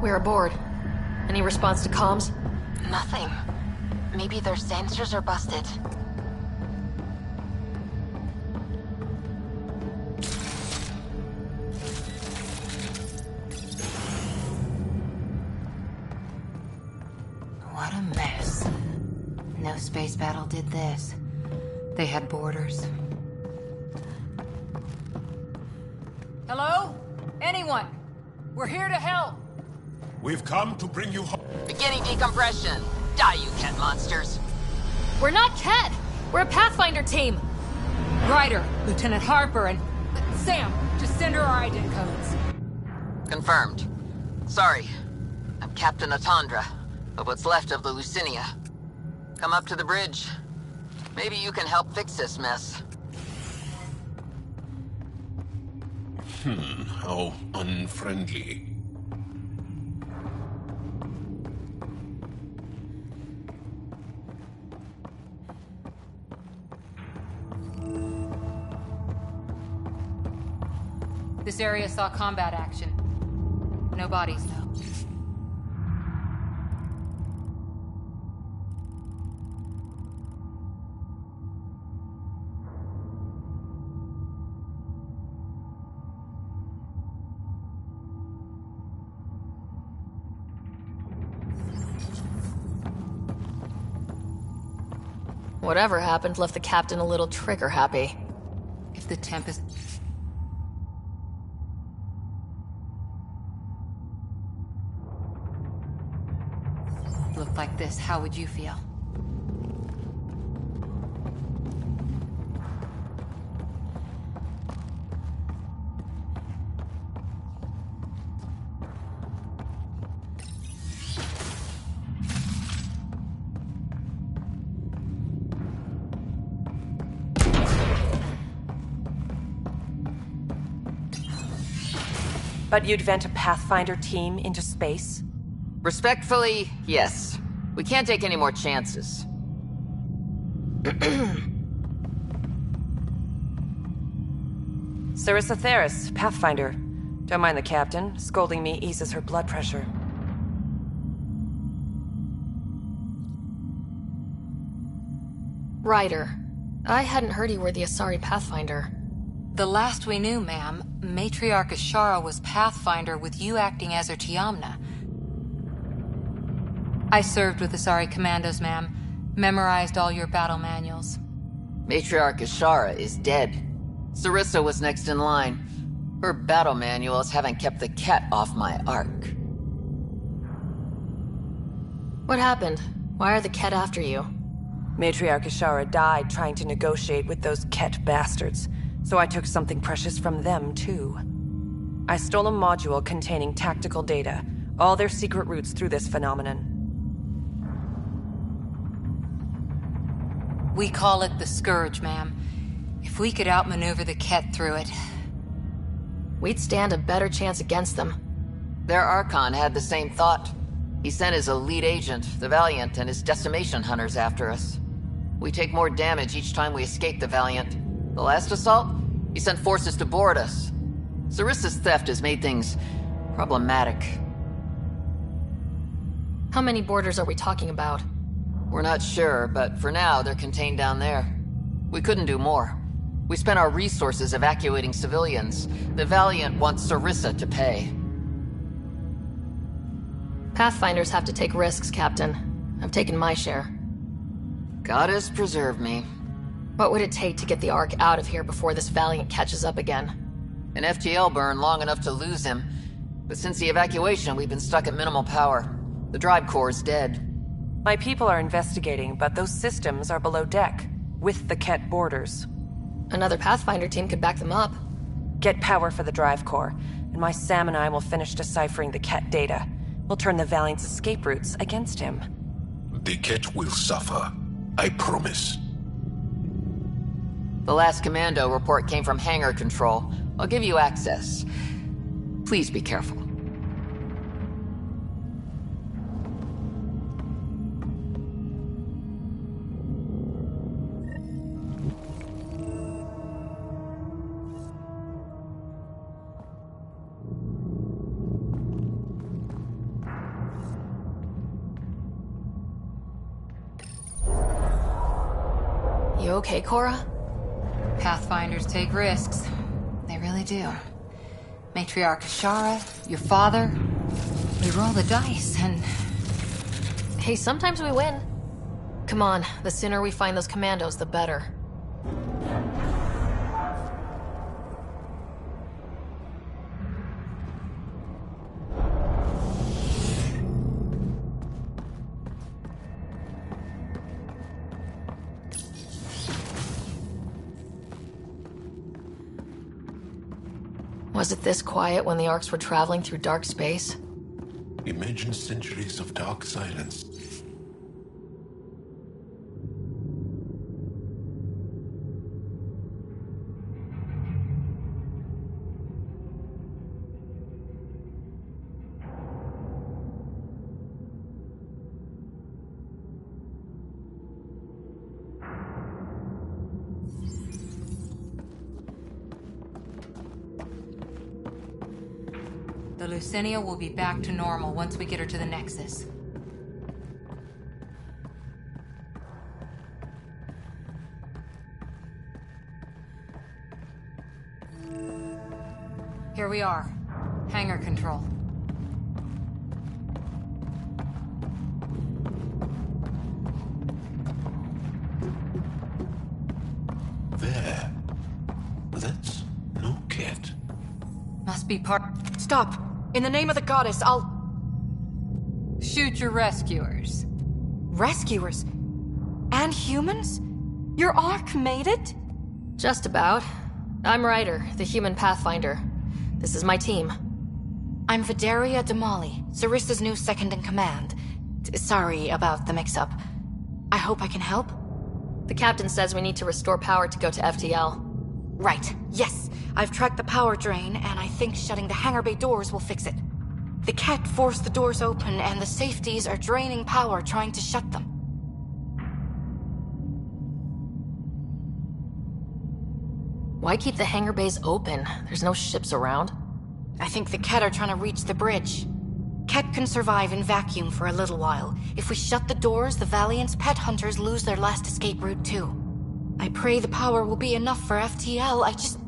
We're aboard. Any response to comms? Nothing. Maybe their sensors are busted. What a mess. No space battle did this. They had borders. Hello? Anyone? We're here to help. We've come to bring you home. Beginning decompression. Die, you cat monsters. We're not Ket! We're a Pathfinder team! Ryder, Lieutenant Harper, and... Sam, just send her our ident codes. Confirmed. Sorry. I'm Captain Atandra, of what's left of the Lucinia. Come up to the bridge. Maybe you can help fix this mess. How unfriendly. This area saw combat action. No bodies, though. Whatever happened left the captain a little trigger happy. If the Tempest... looked like this, how would you feel? But you'd vent a Pathfinder team into space? Respectfully, yes. We can't take any more chances. Sarissa Theris, Pathfinder. Don't mind the captain. Scolding me eases her blood pressure. Ryder. I hadn't heard you were the Asari Pathfinder. The last we knew, ma'am, Matriarch Ashara was Pathfinder with you acting as her Tiamna. I served with Asari Commandos, ma'am. Memorized all your battle manuals. Matriarch Ashara is dead. Sarissa was next in line. Her battle manuals haven't kept the cat off my ark. What happened? Why are the Ket after you? Matriarch Ashara died trying to negotiate with those Ket bastards, so I took something precious from them, too. I stole a module containing tactical data, all their secret routes through this phenomenon. We call it the Scourge, ma'am. If we could outmaneuver the Ket through it... we'd stand a better chance against them. Their Archon had the same thought. He sent his elite agent, the Valiant, and his decimation hunters after us. We take more damage each time we escape the Valiant. The last assault, he sent forces to board us. Sarissa's theft has made things problematic. How many boarders are we talking about? We're not sure, but for now, they're contained down there. We couldn't do more. We spent our resources evacuating civilians. The Valiant wants Sarissa to pay. Pathfinders have to take risks, Captain. I've taken my share. Goddess preserve me. What would it take to get the Ark out of here before this Valiant catches up again? An FTL burn long enough to lose him. But since the evacuation, we've been stuck at minimal power. The drive core is dead. My people are investigating, but those systems are below deck, with the Ket borders. Another Pathfinder team could back them up. Get power for the drive core, and my Sam and I will finish deciphering the Ket data. We'll turn the Valiant's escape routes against him. The Ket will suffer. I promise. The last commando report came from hangar control. I'll give you access. Please be careful. You okay, Cora? Pathfinders take risks. They really do. Matriarch Ashara, your father. We roll the dice and... Hey, sometimes we win. Come on, the sooner we find those commandos, the better. Was it this quiet when the Arks were traveling through dark space? Imagine centuries of dark silence. The Lucinia will be back to normal once we get her to the Nexus. Here we are. Hangar control. There. That's no Ket. Must be part... Stop! In the name of the goddess, I'll... Shoot your rescuers. Rescuers? And humans? Your Ark made it? Just about. I'm Ryder, the human Pathfinder. This is my team. I'm Vidaria Damali, Sarissa's new second-in-command. Sorry about the mix-up. I hope I can help? The captain says we need to restore power to go to FTL. Right, yes. I've tracked the power drain, and I think shutting the hangar bay doors will fix it. The Ket forced the doors open, and the safeties are draining power trying to shut them. Why keep the hangar bays open? There's no ships around. I think the Ket are trying to reach the bridge. Ket can survive in vacuum for a little while. If we shut the doors, the Valiant's pet hunters lose their last escape route too. I pray the power will be enough for FTL, I just...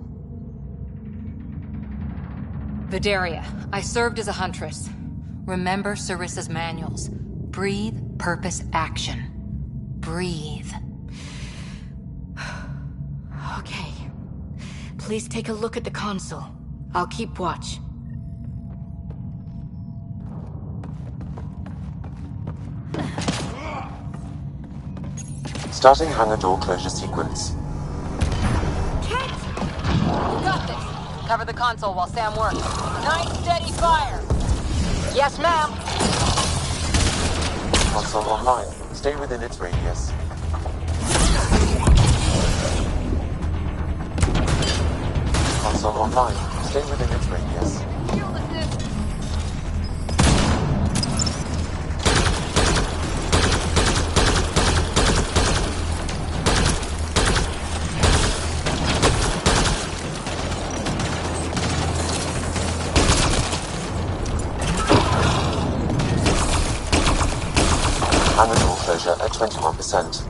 Vidaria, I served as a huntress. Remember Sarissa's manuals. Breathe, purpose, action. Breathe. Okay. Please take a look at the console. I'll keep watch. Starting hangar door closure sequence. You got this. Cover the console while Sam works. Nice steady fire. Yes, ma'am. Console online. Stay within its radius. Console online. Stay within its radius. Hangar door closure at 21%.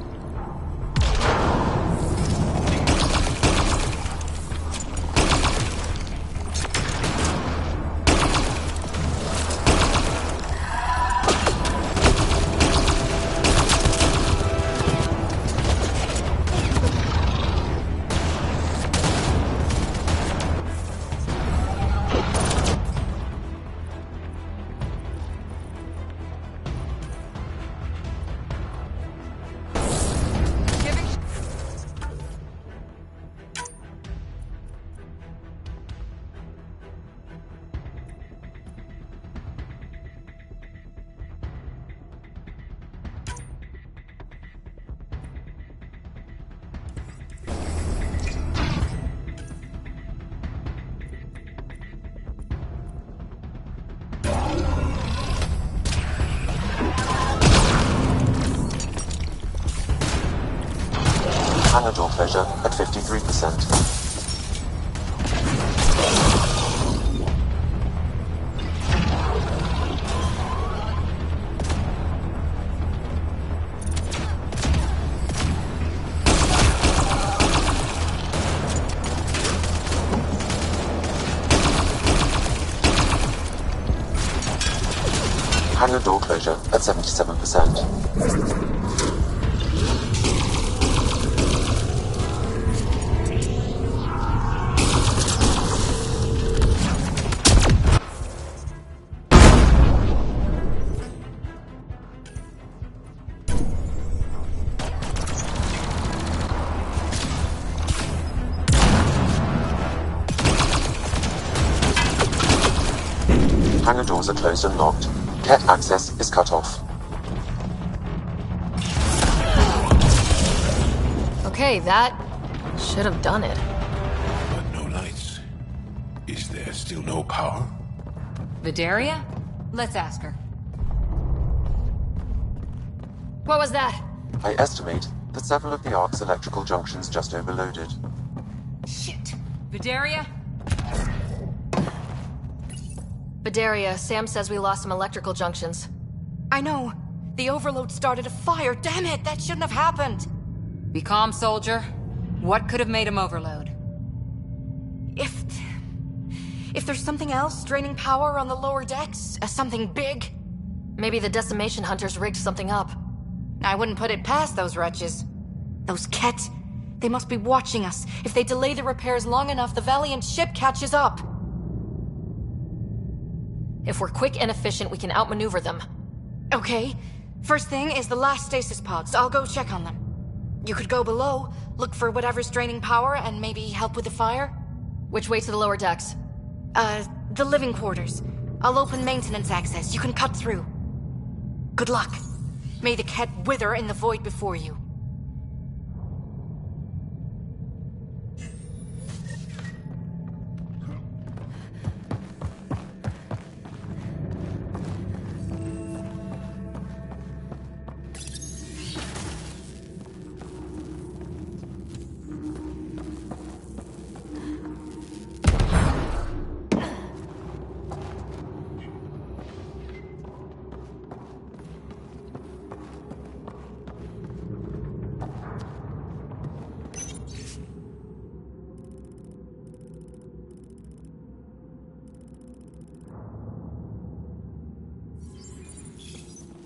Hangar door closure at 53%. Hangar door closure at 77%. Hangar doors are closed and locked. Cat access is cut off. Okay, that should have done it. But no lights. Is there still no power? Vidaria? Let's ask her. What was that? I estimate that several of the Ark's electrical junctions just overloaded. Shit. Vidaria? Vidaria, Sam says we lost some electrical junctions. I know. The overload started a fire. Damn it, that shouldn't have happened. Be calm, soldier. What could have made him overload? If there's something else draining power on the lower decks, something big... Maybe the decimation hunters rigged something up. I wouldn't put it past those wretches. Those Ket, they must be watching us. If they delay the repairs long enough, the Valiant ship catches up. If we're quick and efficient, we can outmaneuver them. Okay. First thing is the last stasis pods. I'll go check on them. You could go below, look for whatever's draining power, and maybe help with the fire? Which way to the lower decks? The living quarters. I'll open maintenance access. You can cut through. Good luck. May the Ket wither in the void before you.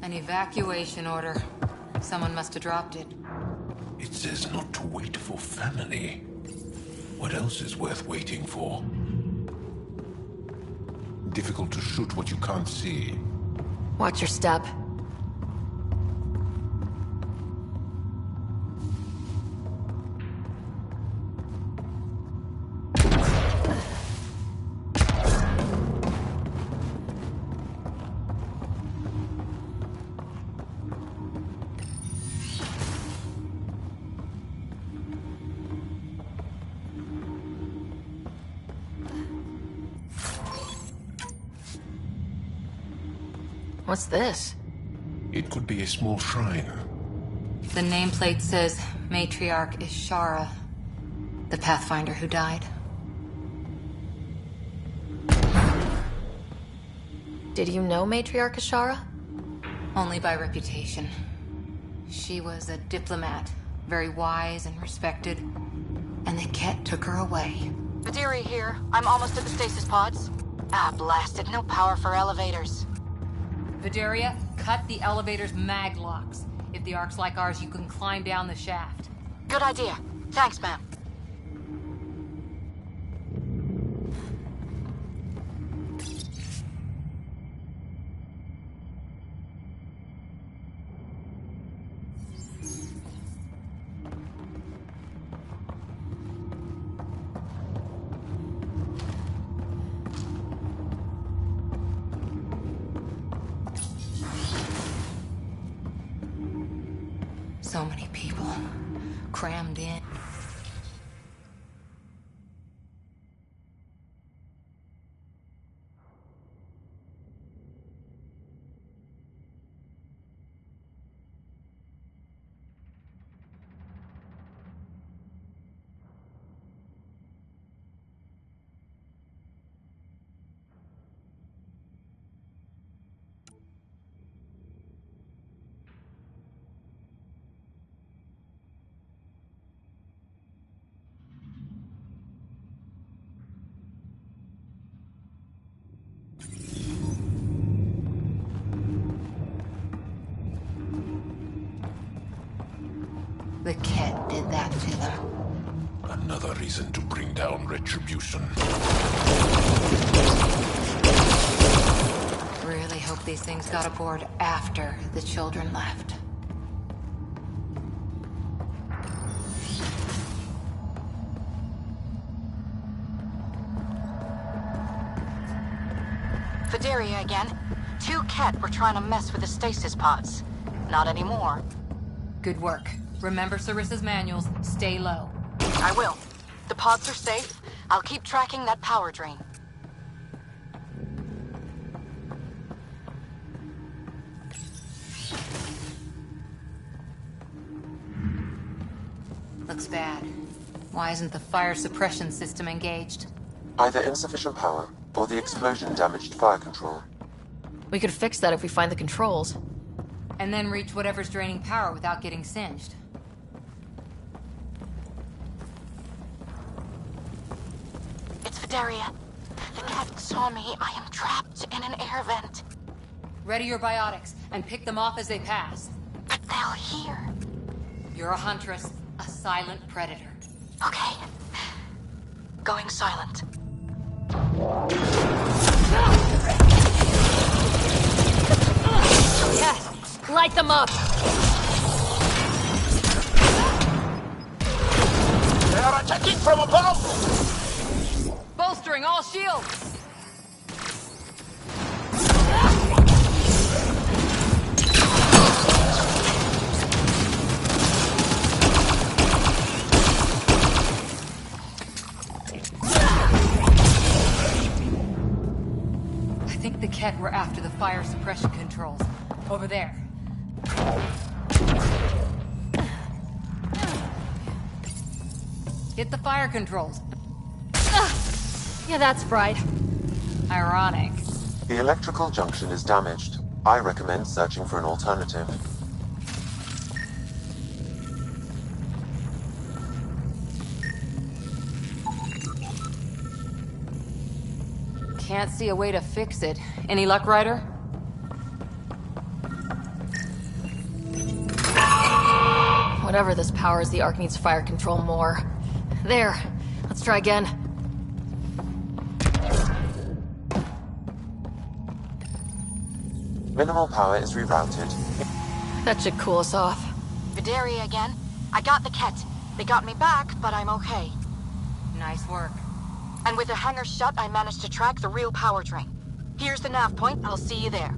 An evacuation order. Someone must have dropped it. It says not to wait for family. What else is worth waiting for? Difficult to shoot what you can't see. Watch your step. What's this? It could be a small shrine. The nameplate says Matriarch Ishara, the Pathfinder who died. Did you know Matriarch Ishara? Only by reputation. She was a diplomat, very wise and respected, and the Ket took her away. Vidaria here. I'm almost at the stasis pods. Ah, blasted. No power for elevators. Vidaria, cut the elevator's mag locks. If the Ark's like ours, you can climb down the shaft. Good idea. Thanks, ma'am. So many people crammed in. The Ket did that to them. Another reason to bring down retribution. Really hope these things got aboard after the children left. Vidaria again. 2 Ket were trying to mess with the stasis pods. Not anymore. Good work. Remember Sarissa's manuals. Stay low. I will. The pods are safe. I'll keep tracking that power drain. Looks bad. Why isn't the fire suppression system engaged? Either insufficient power, or the explosion damaged fire control. We could fix that if we find the controls. And then reach whatever's draining power without getting singed. It's Vidaria. The Ket saw me. I am trapped in an air vent. Ready your biotics, and pick them off as they pass. But they'll hear. You're a huntress, a silent predator. Okay. Going silent. Yes! Light them up! They are attacking from above! Bolstering all shields! I think the Ket were after the fire suppression controls. Over there. Hit the fire controls. Yeah, that's fried. Ironic. The electrical junction is damaged. I recommend searching for an alternative. Can't see a way to fix it. Any luck, Ryder? Whatever this powers, the Ark needs fire control more. There. Let's try again. Minimal power is rerouted. That should cool us off. Vidaria again. I got the Ket. They got me back, but I'm okay. Nice work. And with the hangar shut, I managed to track the real power drain. Here's the nav point. I'll see you there.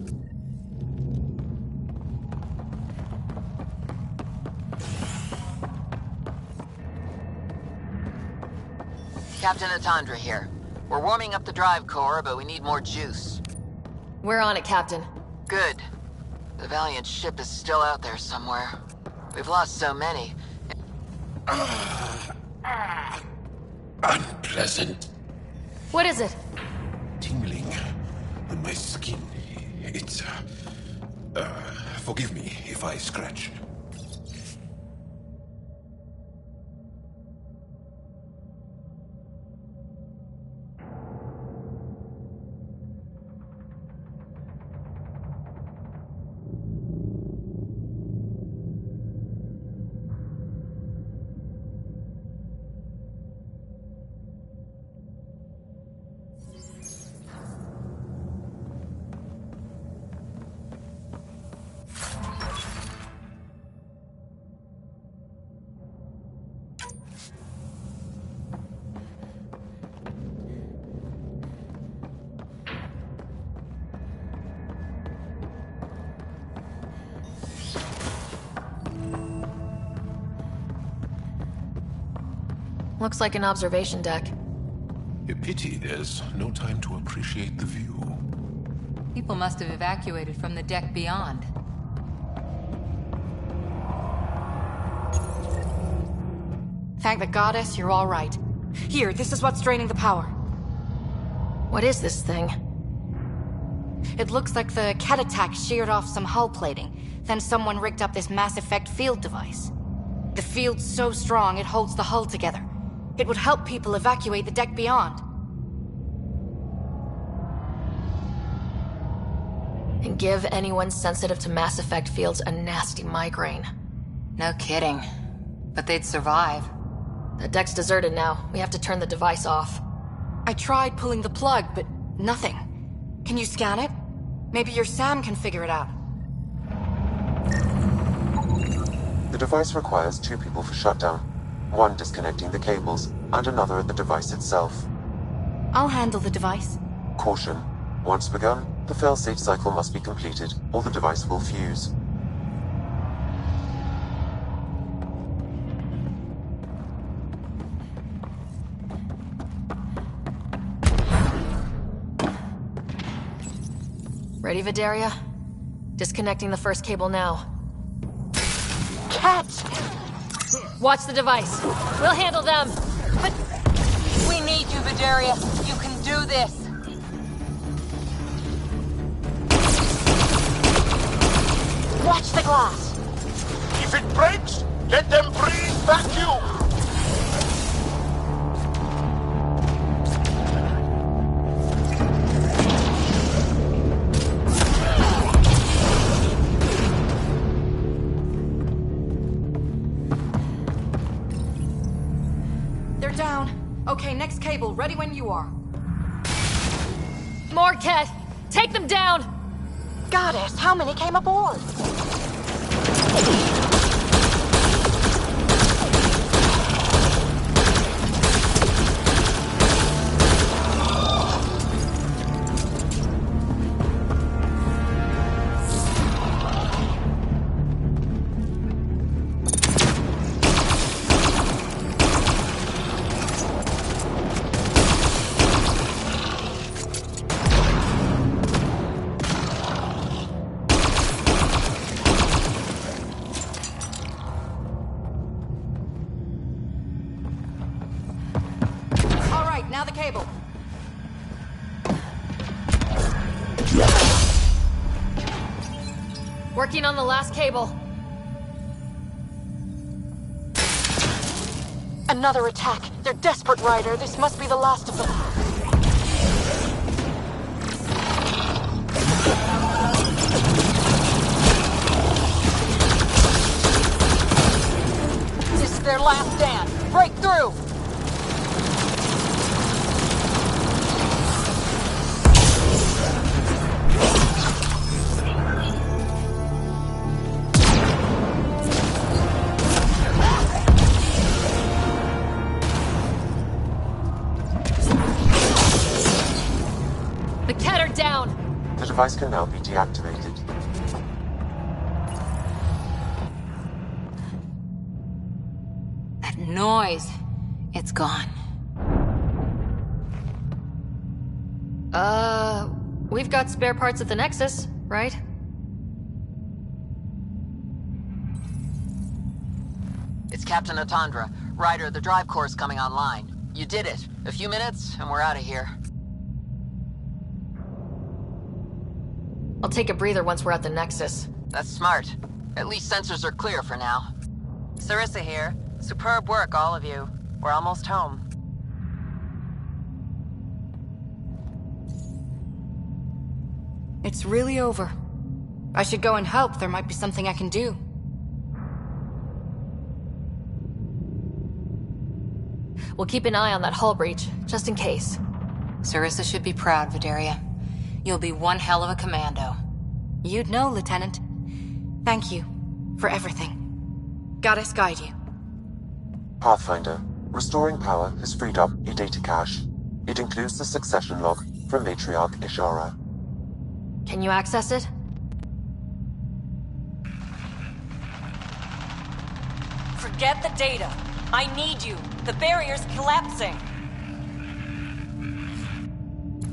Captain Atandra here. We're warming up the drive core, but we need more juice. We're on it, Captain. Good. The Valiant ship is still out there somewhere. We've lost so many. Unpleasant. What is it? Tingling on my skin. It's, forgive me if I scratch. Looks like an observation deck. A pity there's no time to appreciate the view. People must have evacuated from the deck beyond. Thank the goddess, you're all right. Here, this is what's draining the power. What is this thing? It looks like the Ket attack sheared off some hull plating. Then someone rigged up this Mass Effect field device. The field's so strong, it holds the hull together. It would help people evacuate the deck beyond. And give anyone sensitive to Mass Effect fields a nasty migraine. No kidding. But they'd survive. The deck's deserted now. We have to turn the device off. I tried pulling the plug, but nothing. Can you scan it? Maybe your Sam can figure it out. The device requires 2 people for shutdown. 1 disconnecting the cables, and another at the device itself. I'll handle the device. Caution. Once begun, the failsafe cycle must be completed, or the device will fuse. Ready, Vidaria? Disconnecting the first cable now. Catch! Watch the device. We'll handle them. But we need you, Vidaria. You can do this. Watch the glass. If it breaks, let them breathe vacuum! They're down. Okay, next cable. Ready when you are. More, Ket! Take them down! Goddess, how many came aboard? Now the cable. Working on the last cable. Another attack. They're desperate, Ryder. This must be the last of them. This is their last stand. Break through! The device can now be deactivated. That noise. It's gone. We've got spare parts at the Nexus, right? It's Captain Atandra. Ryder, the drive core is coming online. You did it. A few minutes, and we're out of here. I'll take a breather once we're at the Nexus. That's smart. At least sensors are clear for now. Sarissa here. Superb work, all of you. We're almost home. It's really over. I should go and help. There might be something I can do. We'll keep an eye on that hull breach, just in case. Sarissa should be proud, Vidaria. You'll be one hell of a commando. You'd know, Lieutenant. Thank you for everything. Goddess guide you. Pathfinder, restoring power has freed up a data cache. It includes the succession log from Matriarch Ishara. Can you access it? Forget the data. I need you. The barrier's collapsing.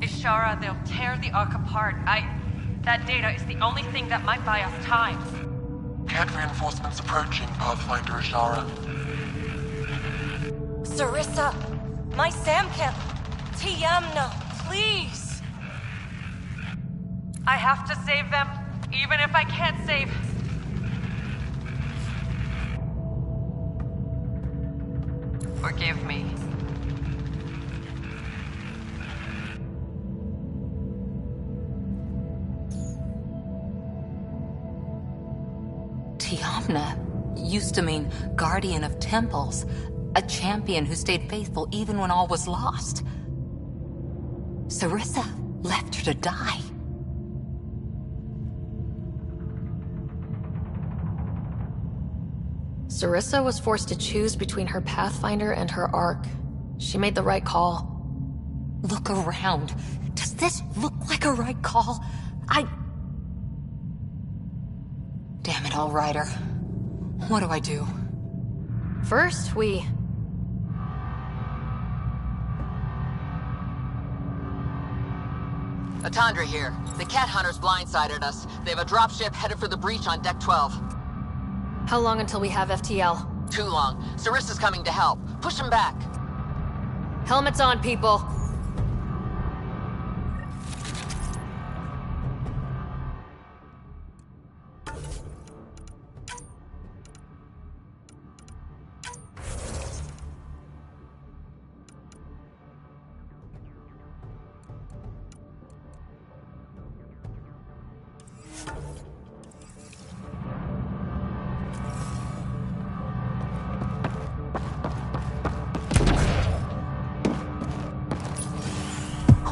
Ishara, they'll tear the Ark apart. That data is the only thing that might buy us time. Cat reinforcements approaching, Pathfinder Ishara. Sarissa, my Sam can't... Tiamna, please! I have to save them, even if I can't save... Forgive me. Tiamna. used to mean guardian of temples, a champion who stayed faithful even when all was lost. Sarissa left her to die. Sarissa was forced to choose between her Pathfinder and her Ark. She made the right call. Look around. Does this look like a right call? Damn it all, Ryder. What do I do? First, we... Atandra here. The cat hunters blindsided us. They have a dropship headed for the breach on Deck 12. How long until we have FTL? Too long. Sarissa's coming to help. Push him back. Helmets on, people.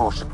Caution.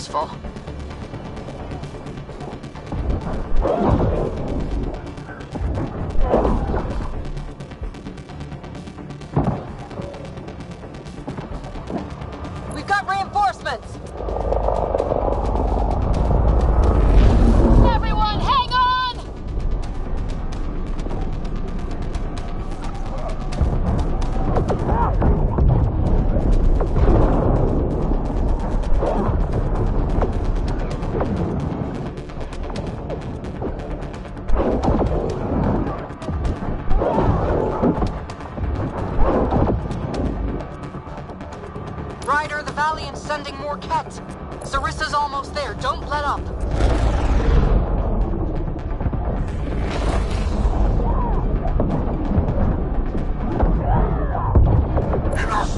useful. sending more Ket. Sarissa's almost there. Don't let up. Enough!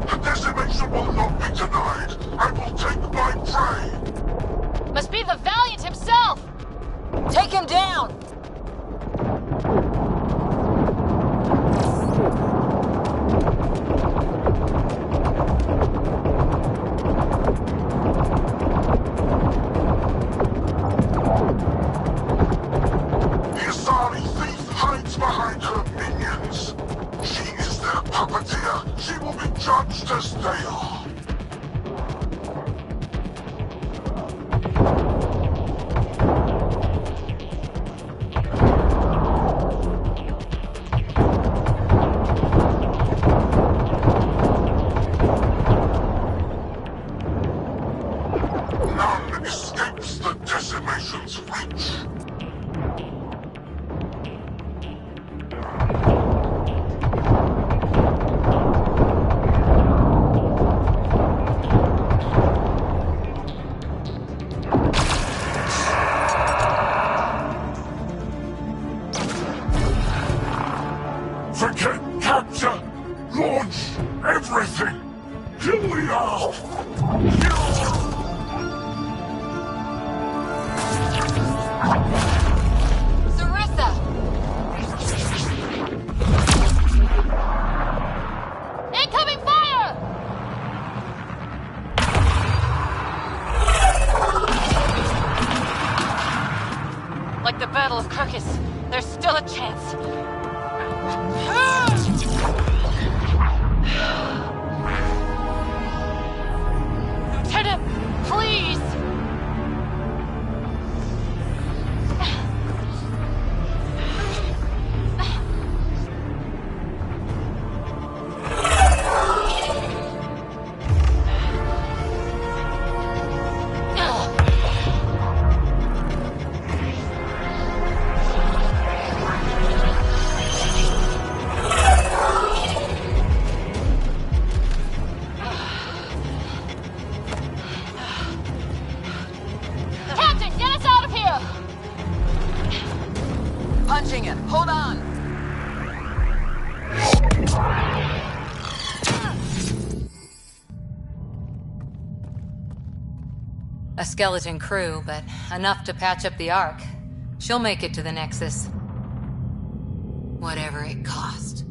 The decimation will not be denied. I will take my prey. Must be the Valiant himself! Take him down! The Asari thief hides behind her minions. She is their puppeteer. She will be judged as they are. None escapes the decimation's reach. Forget capture! Launch everything! Kill the owl! Sarissa! Incoming fire! Like the Battle of Kirkus, there's still a chance. Lieutenant, please! Captain, get us out of here! Punching it. Hold on. A skeleton crew, but enough to patch up the Ark. She'll make it to the Nexus. Whatever it cost.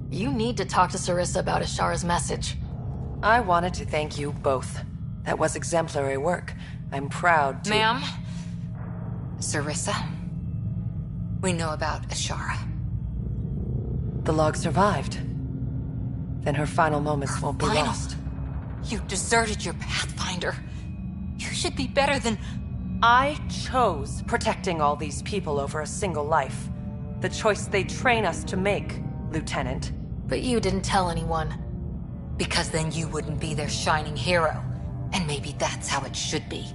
You need to talk to Sarissa about Ashara's message. I wanted to thank you both. That was exemplary work. I'm proud to... Ma'am? Sarissa? We know about Ashara. The log survived. Then her final moments won't be Final? lost. You deserted your Pathfinder. You should be better than... I chose protecting all these people over a single life. The choice they train us to make, Lieutenant. But you didn't tell anyone. Because then you wouldn't be their shining hero. And maybe that's how it should be.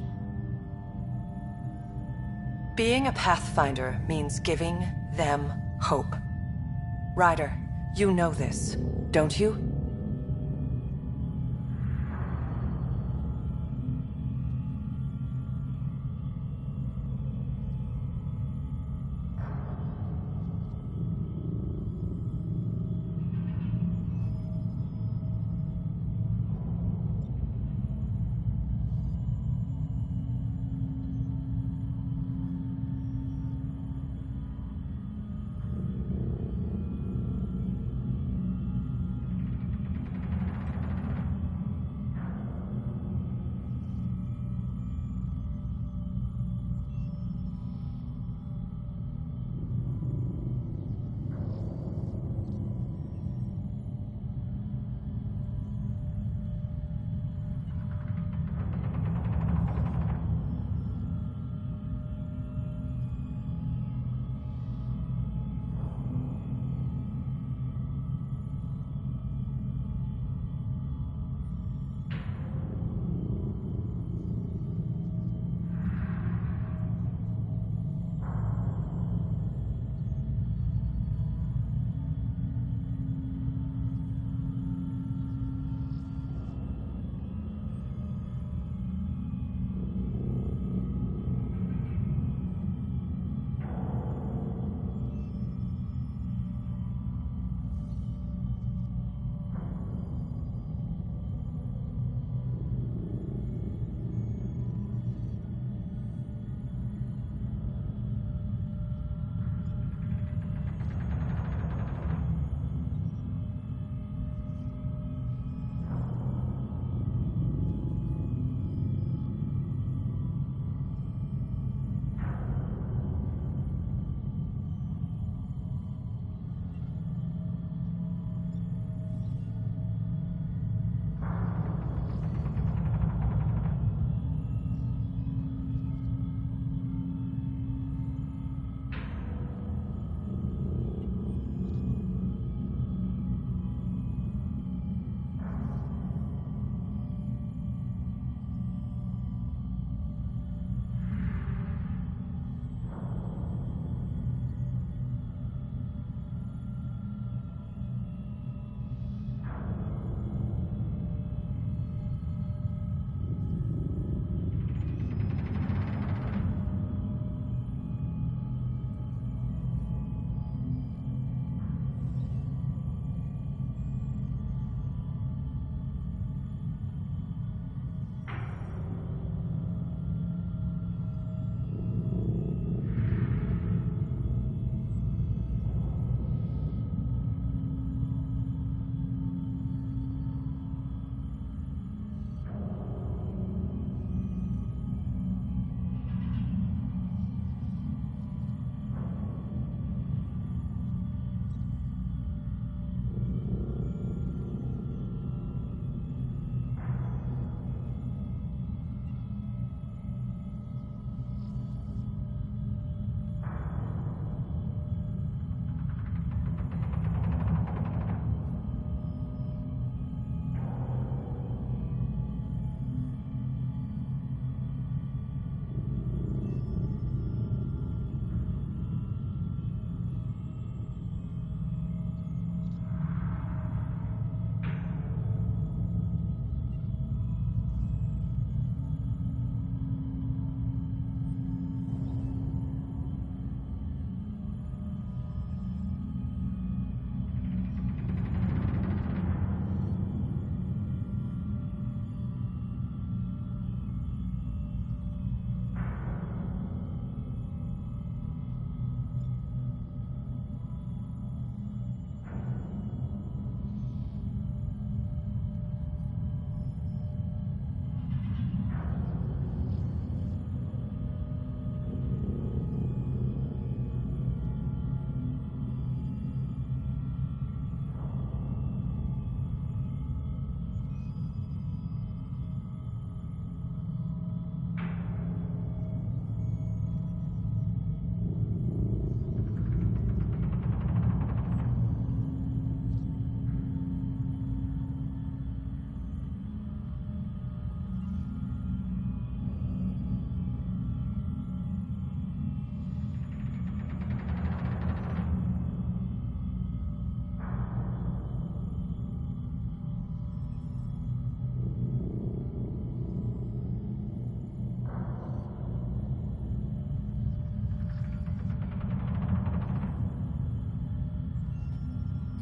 Being a Pathfinder means giving them hope. Ryder, you know this, don't you?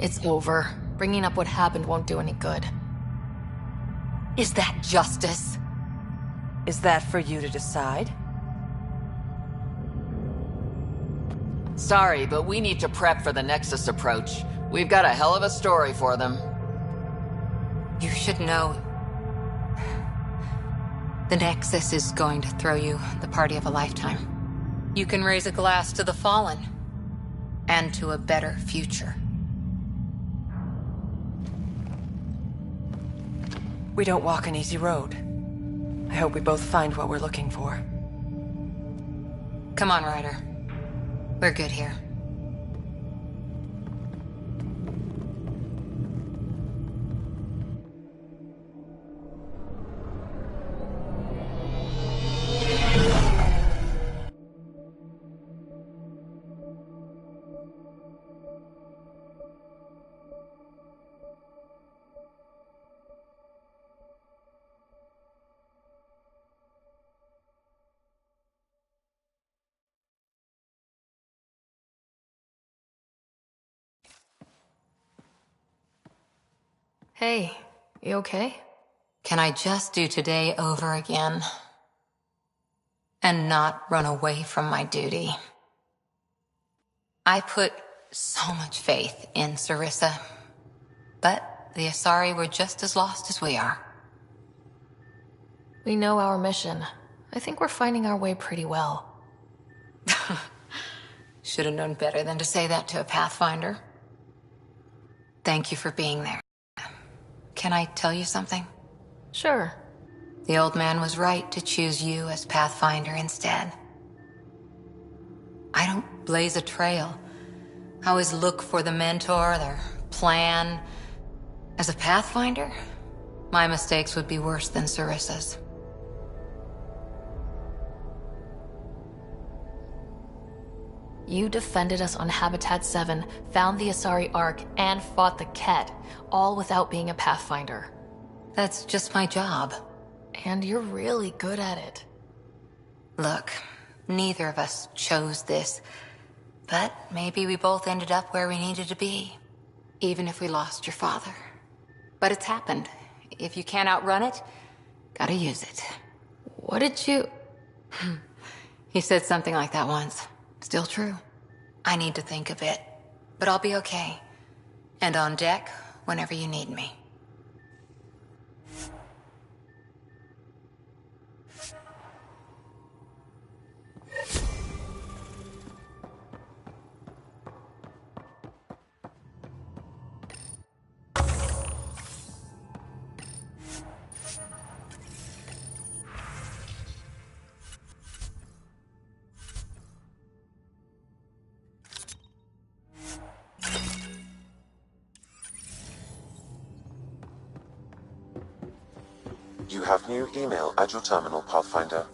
It's over. Bringing up what happened won't do any good. Is that justice? Is that for you to decide? Sorry, but we need to prep for the Nexus approach. We've got a hell of a story for them. You should know. The Nexus is going to throw you the party of a lifetime. You can raise a glass to the fallen. And to a better future. We don't walk an easy road. I hope we both find what we're looking for. Come on, Ryder. We're good here. Hey, you okay? Can I just do today over again? And not run away from my duty? I put so much faith in Sarissa. But the Asari were just as lost as we are. We know our mission. I think we're finding our way pretty well. Should have known better than to say that to a Pathfinder. Thank you for being there. Can I tell you something? Sure. The old man was right to choose you as Pathfinder instead. I don't blaze a trail. I always look for the mentor, their plan. As a Pathfinder, my mistakes would be worse than Sarissa's. You defended us on Habitat 7, found the Asari Ark, and fought the Ket, all without being a Pathfinder. That's just my job. And you're really good at it. Look, neither of us chose this, but maybe we both ended up where we needed to be, even if we lost your father. But it's happened. If you can't outrun it, gotta use it. What did you... He said something like that once. Still true. I need to think a bit, but I'll be okay. And on deck whenever you need me. You have new email at your terminal, Pathfinder.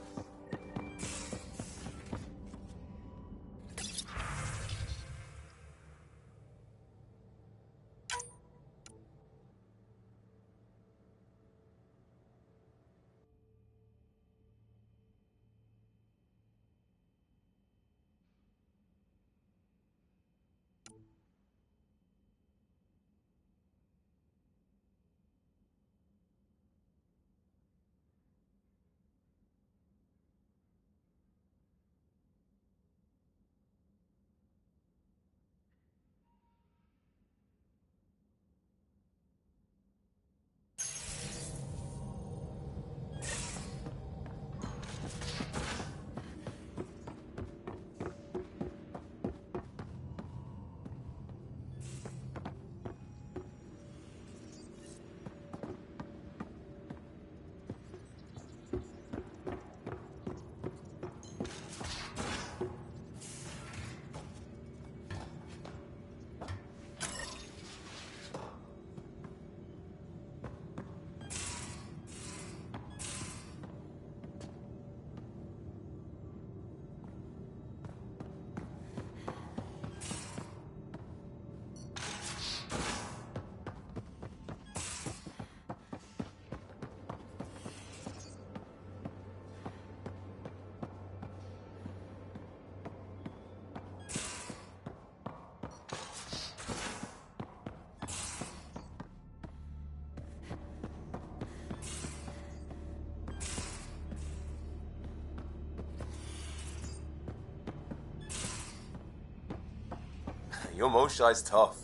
Your Moshai's tough.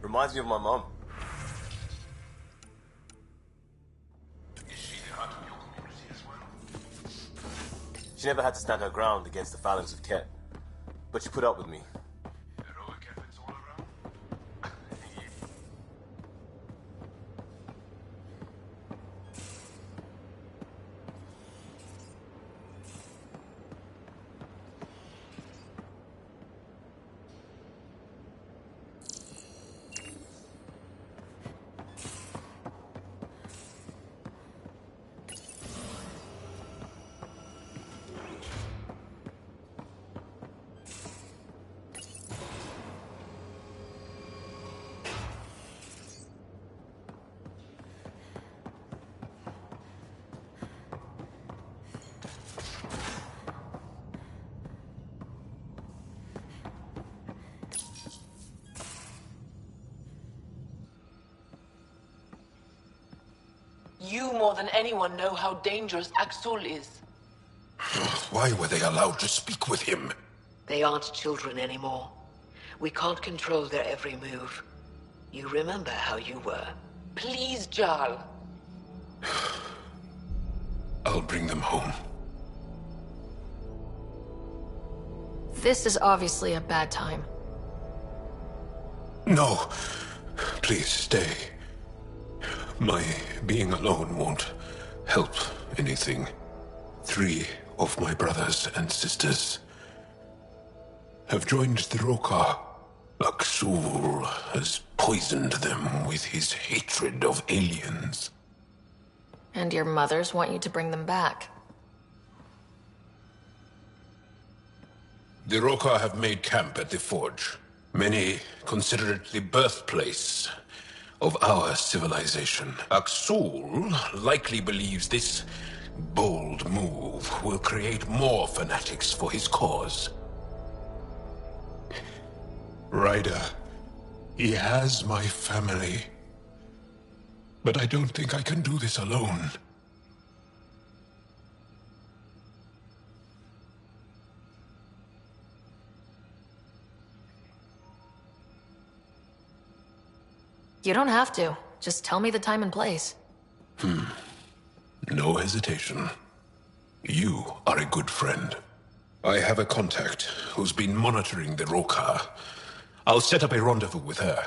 Reminds me of my mum. She never had to stand her ground against the phalanx of Ket, but she put up with me. You more than anyone know how dangerous Axul is. Why were they allowed to speak with him? They aren't children anymore. We can't control their every move. You remember how you were. Please, Jarl. I'll bring them home. This is obviously a bad time. No. Please, stay. My being alone won't help anything. 3 of my brothers and sisters have joined the Rokar. Axul has poisoned them with his hatred of aliens. And your mothers want you to bring them back. The Rokar have made camp at the Forge. Many consider it the birthplace of our civilization. Axul likely believes this bold move will create more fanatics for his cause. Ryder, he has my family. But I don't think I can do this alone. You don't have to. Just tell me the time and place. No hesitation. You are a good friend. I have a contact who's been monitoring the Rokar. I'll set up a rendezvous with her.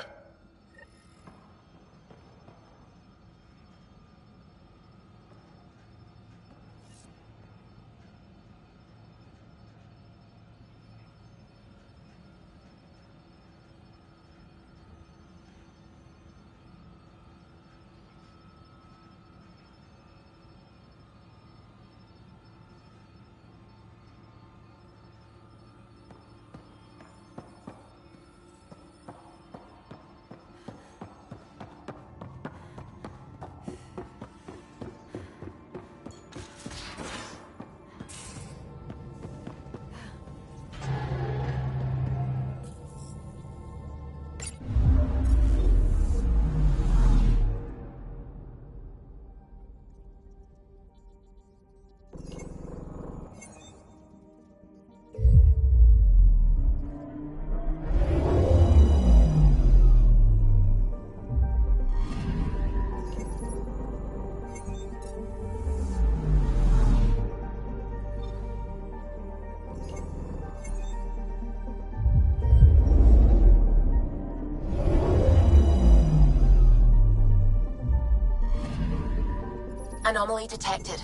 Anomaly detected.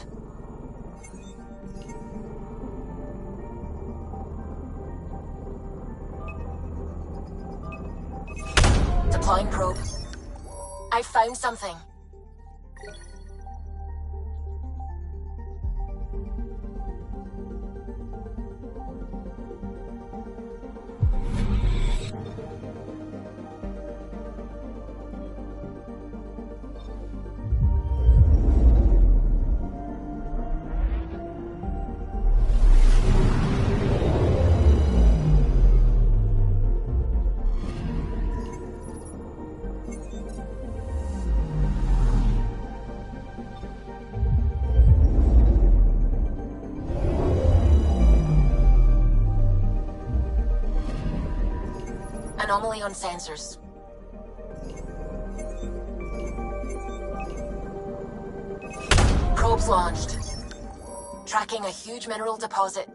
Deploying probe. I found something. Anomaly on sensors. Probes launched. Tracking a huge mineral deposit.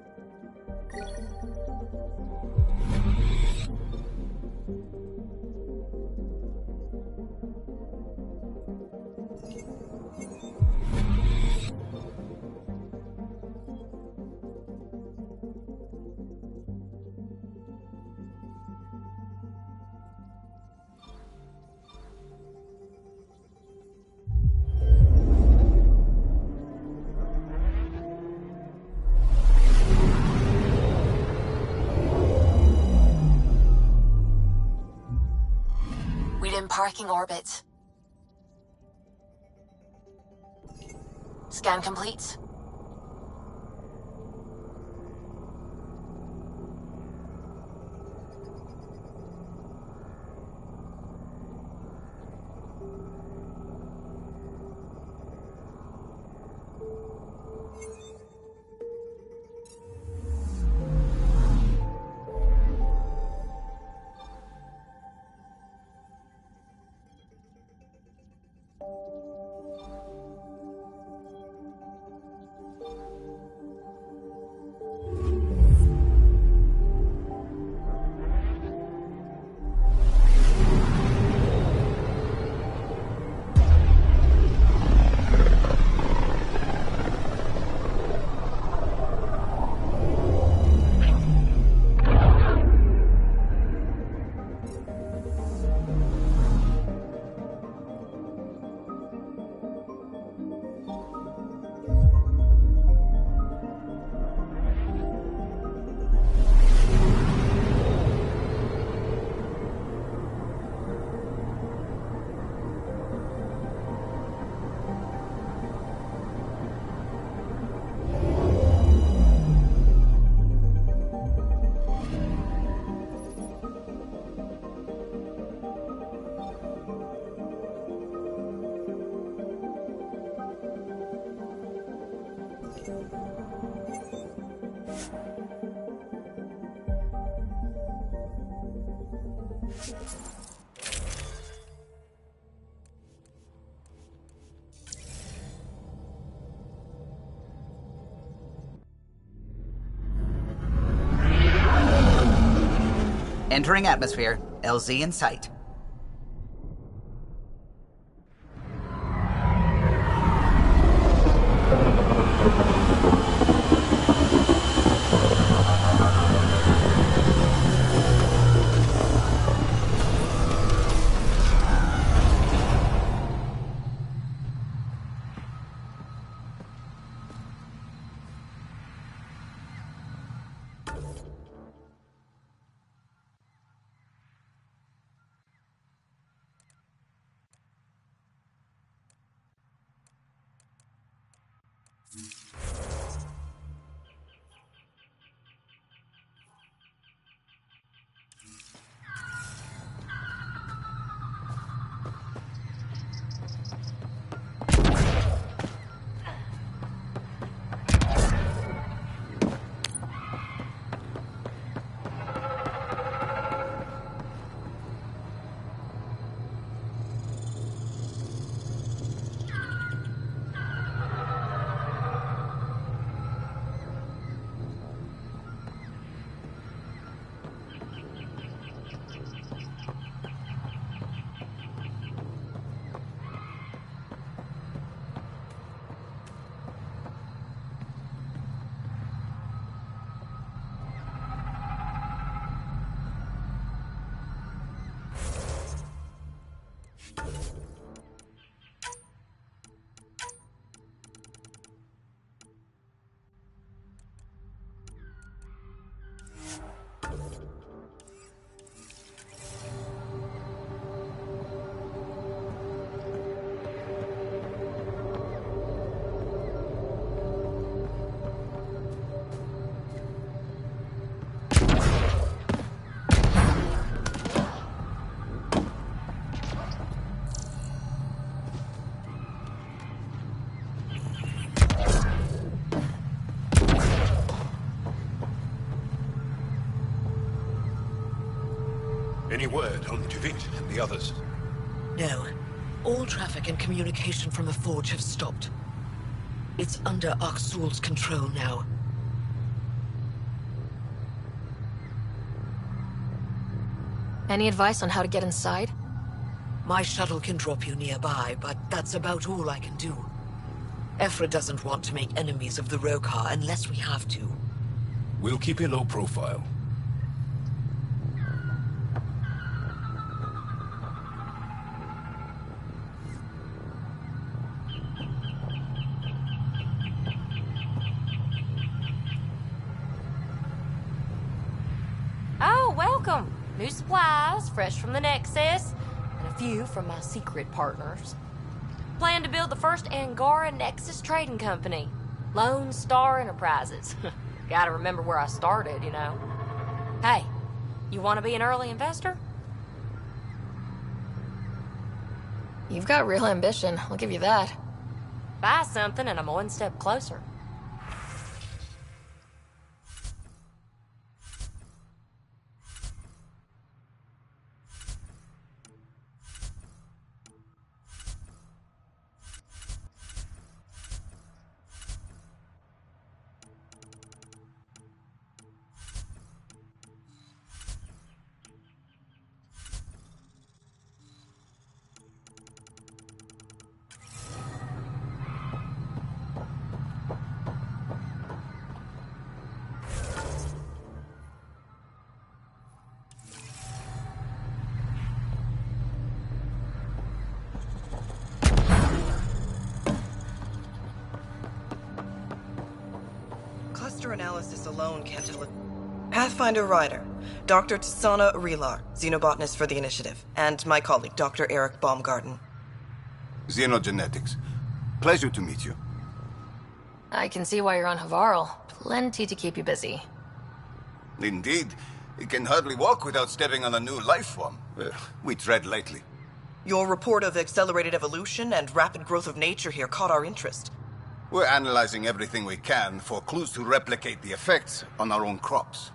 In parking orbit. Scan complete. Entering atmosphere. LZ in sight. Kavit and the others? No. All traffic and communication from the Forge have stopped. It's under Aksul's control now. Any advice on how to get inside? My shuttle can drop you nearby, but that's about all I can do. Ephra doesn't want to make enemies of the Rokar unless we have to. We'll keep a low profile. Oh, welcome. New supplies, fresh from the Nexus, and a few from my secret partners. Plan to build the first Angara Nexus trading company. Lone Star Enterprises. Gotta remember where I started, you know. Hey, you want to be an early investor? You've got real ambition, I'll give you that. Buy something and I'm one step closer. Cluster analysis alone can't tell it. Pathfinder Ryder, Dr. Tsana Relar, xenobotanist for the Initiative, and my colleague, Dr. Eric Baumgarten. Xenogenetics. Pleasure to meet you. I can see why you're on Havarl. Plenty to keep you busy. Indeed. It can hardly walk without stepping on a new life form. We tread lightly. Your report of accelerated evolution and rapid growth of nature here caught our interest. We're analyzing everything we can for clues to replicate the effects on our own crops.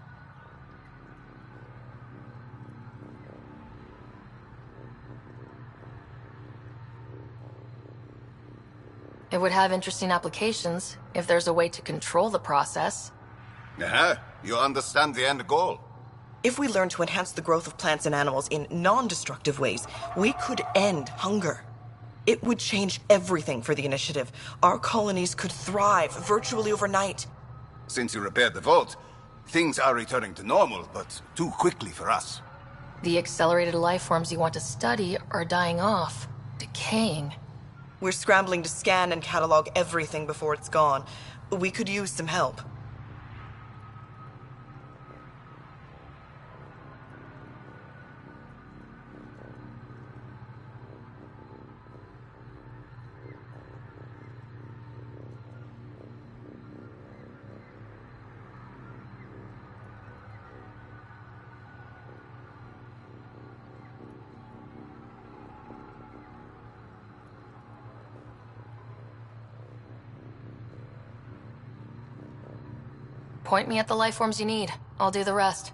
It would have interesting applications if there's a way to control the process. You understand the end goal. If we learn to enhance the growth of plants and animals in non-destructive ways, we could end hunger. It would change everything for the Initiative. Our colonies could thrive virtually overnight. Since you repaired the vault, things are returning to normal, but too quickly for us. The accelerated life forms you want to study are dying off, decaying. We're scrambling to scan and catalog everything before it's gone. We could use some help. Point me at the life forms you need. I'll do the rest.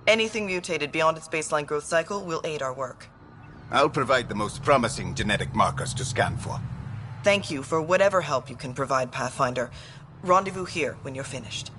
Anything mutated beyond its baseline growth cycle will aid our work. I'll provide the most promising genetic markers to scan for. Thank you for whatever help you can provide, Pathfinder. Rendezvous here when you're finished.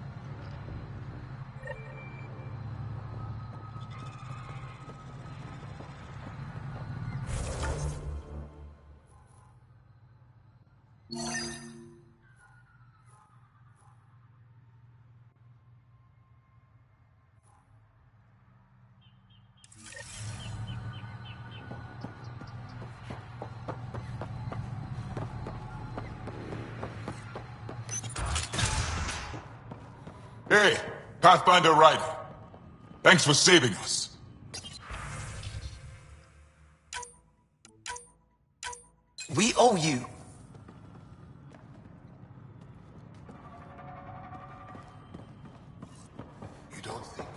Hey, Pathfinder Ryder. Thanks for saving us. We owe you. You don't think...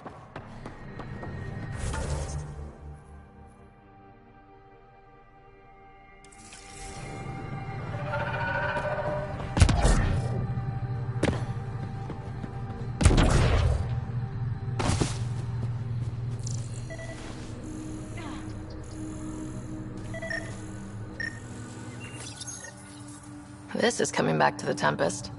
This is coming back to the Tempest.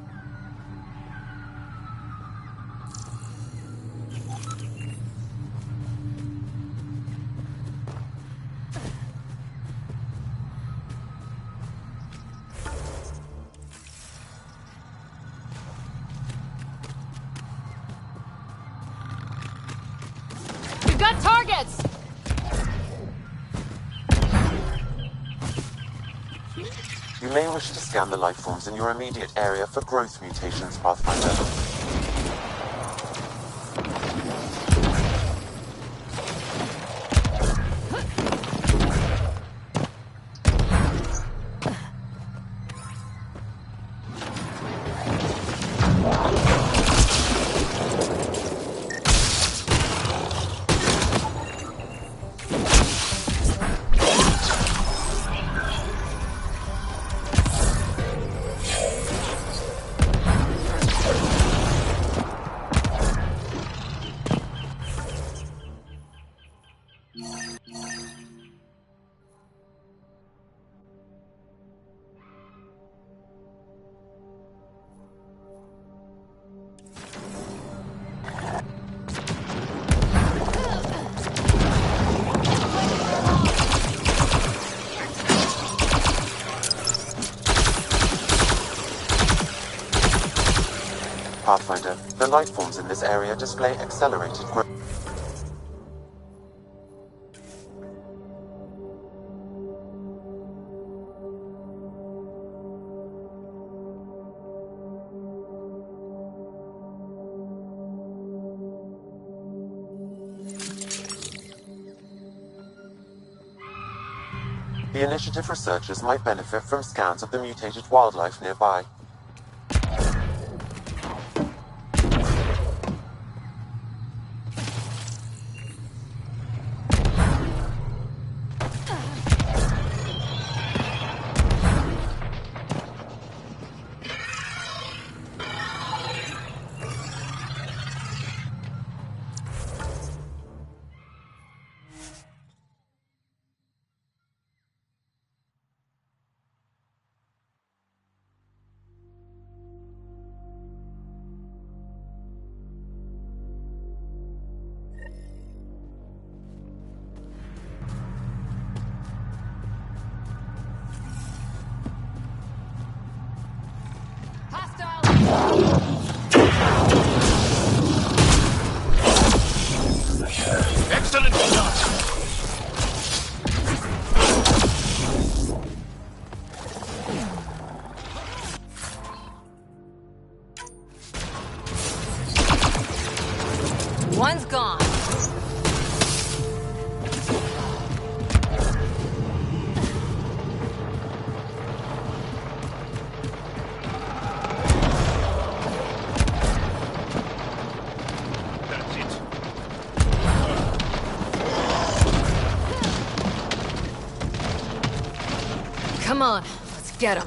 We've got targets! You may wish to scan the life forms in your immediate area for growth mutations, Pathfinder. Pathfinder, the life forms in this area display accelerated growth. The Initiative researchers might benefit from scans of the mutated wildlife nearby. Excellent shot! One's gone. That's it. Come on, let's get him.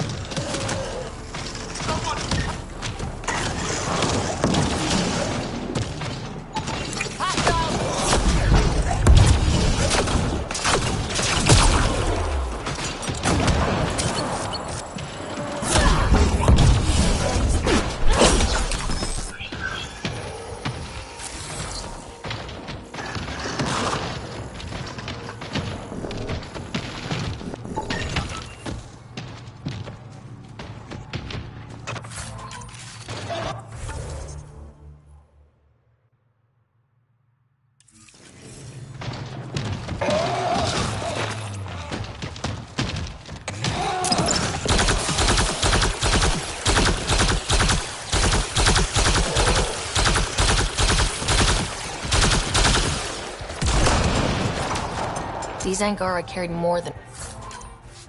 These Angara carried more than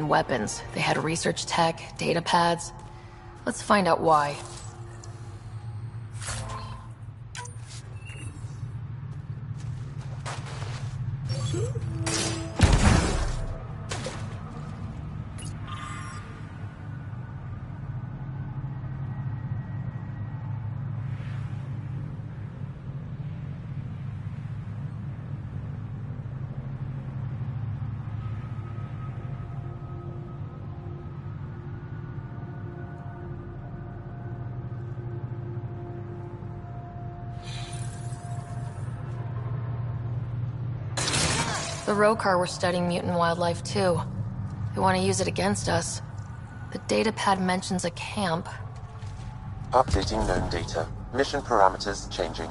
weapons. They had research tech, data pads. Let's find out why. The Rokar were studying mutant wildlife too. They want to use it against us. The datapad mentions a camp. Updating known data. Mission parameters changing.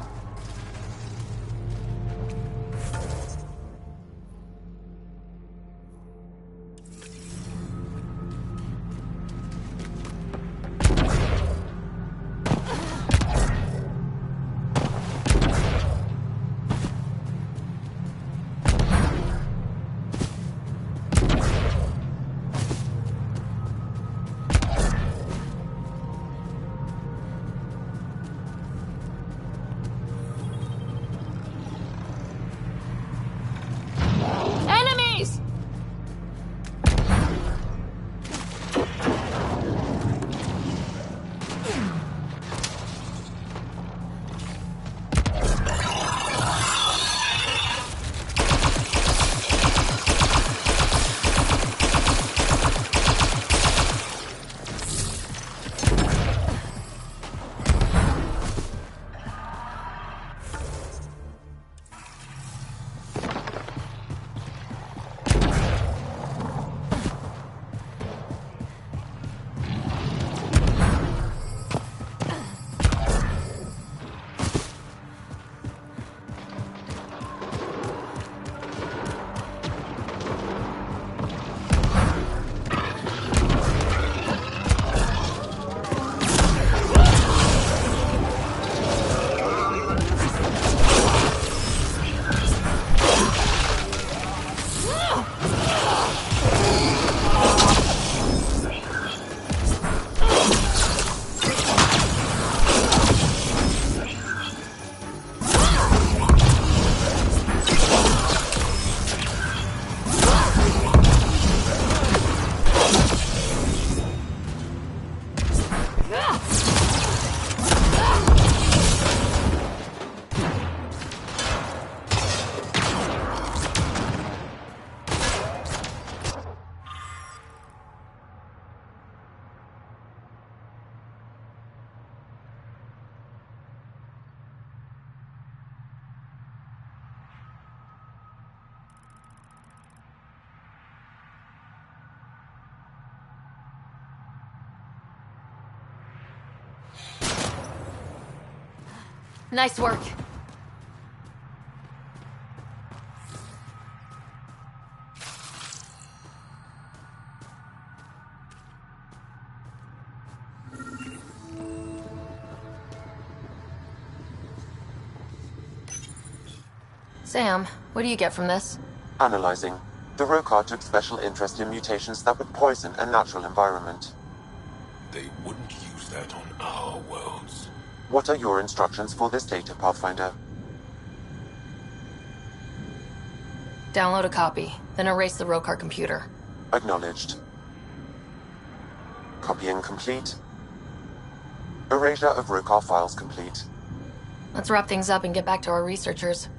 Enemies! Nice work. Sam, what do you get from this? Analyzing. The Rokar took special interest in mutations that would poison a natural environment. They wouldn't use that on our worlds. What are your instructions for this data, Pathfinder? Download a copy, then erase the Rokar computer. Acknowledged. Copying complete. Erasure of Rokar files complete. Let's wrap things up and get back to our researchers.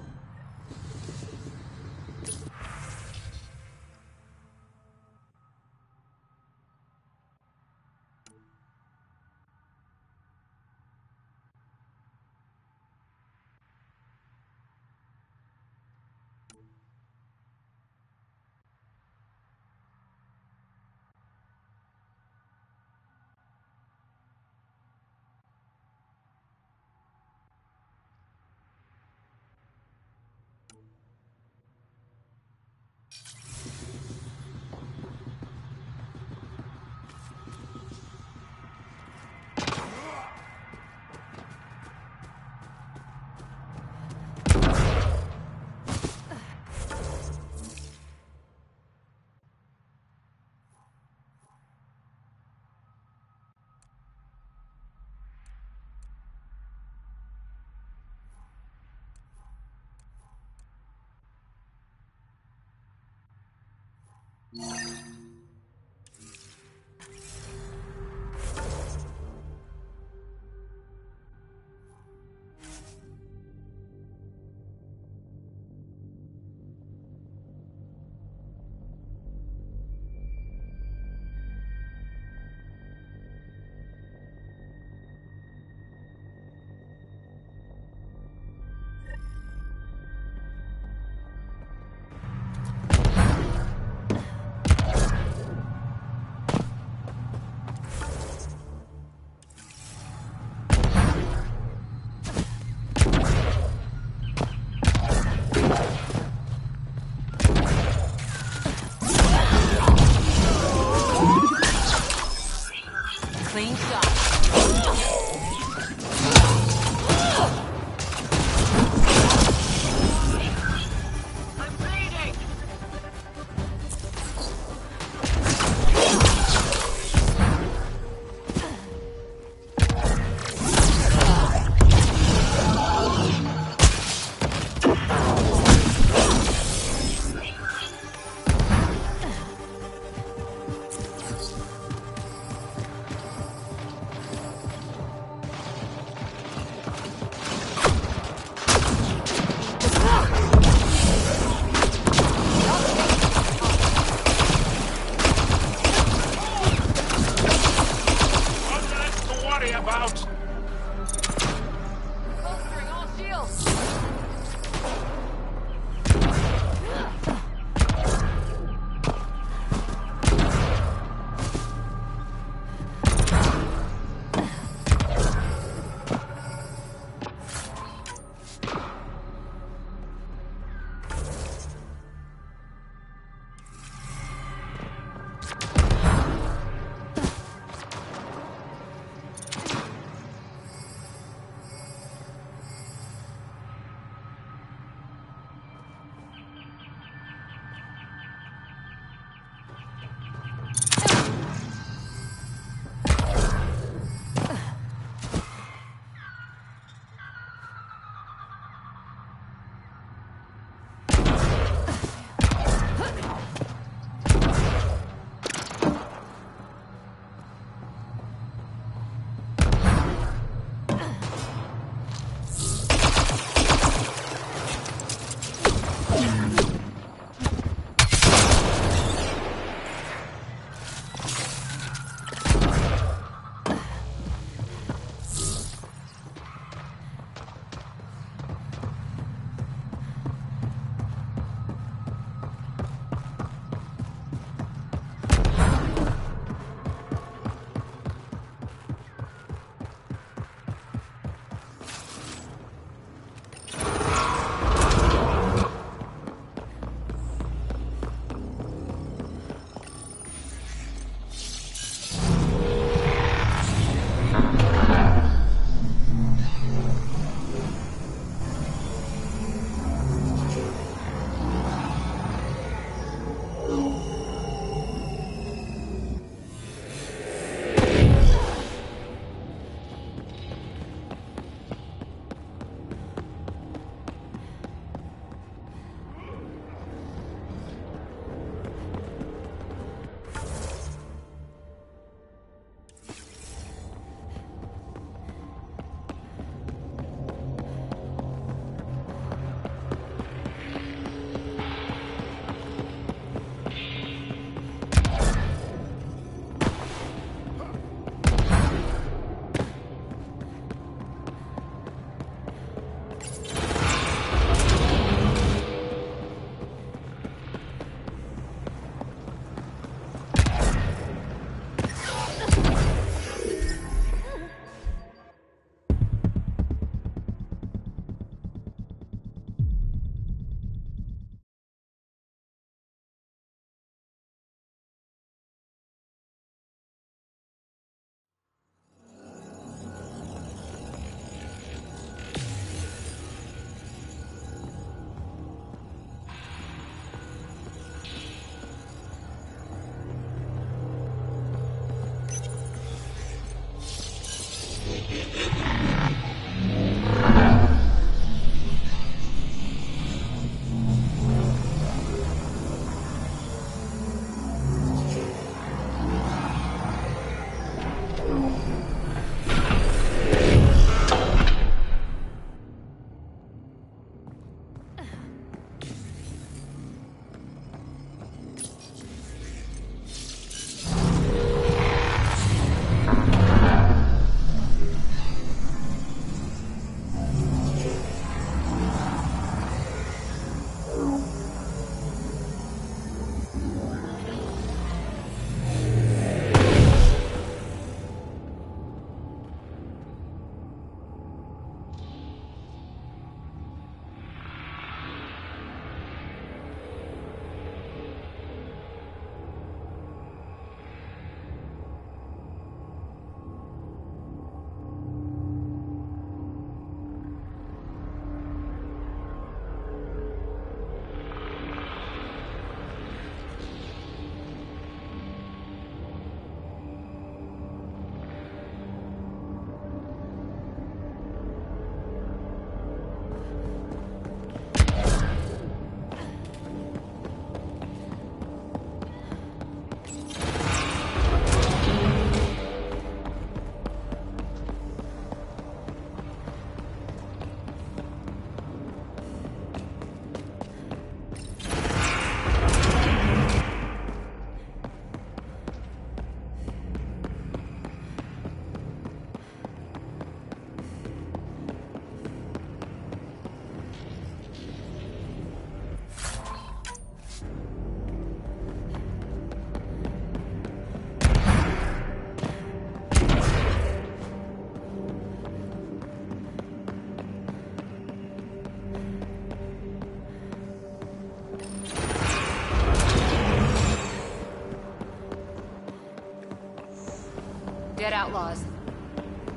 Dead outlaws.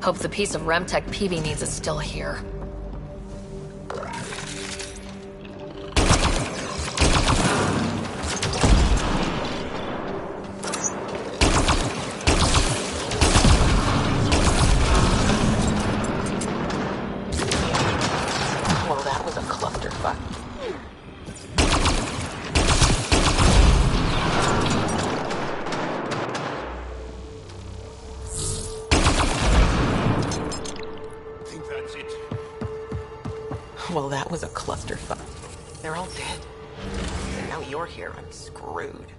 Hope the piece of Remtech Peavy needs is still here. Well, that was a clusterfuck. Well, that was a clusterfuck. They're all dead. And now you're here. I'm screwed.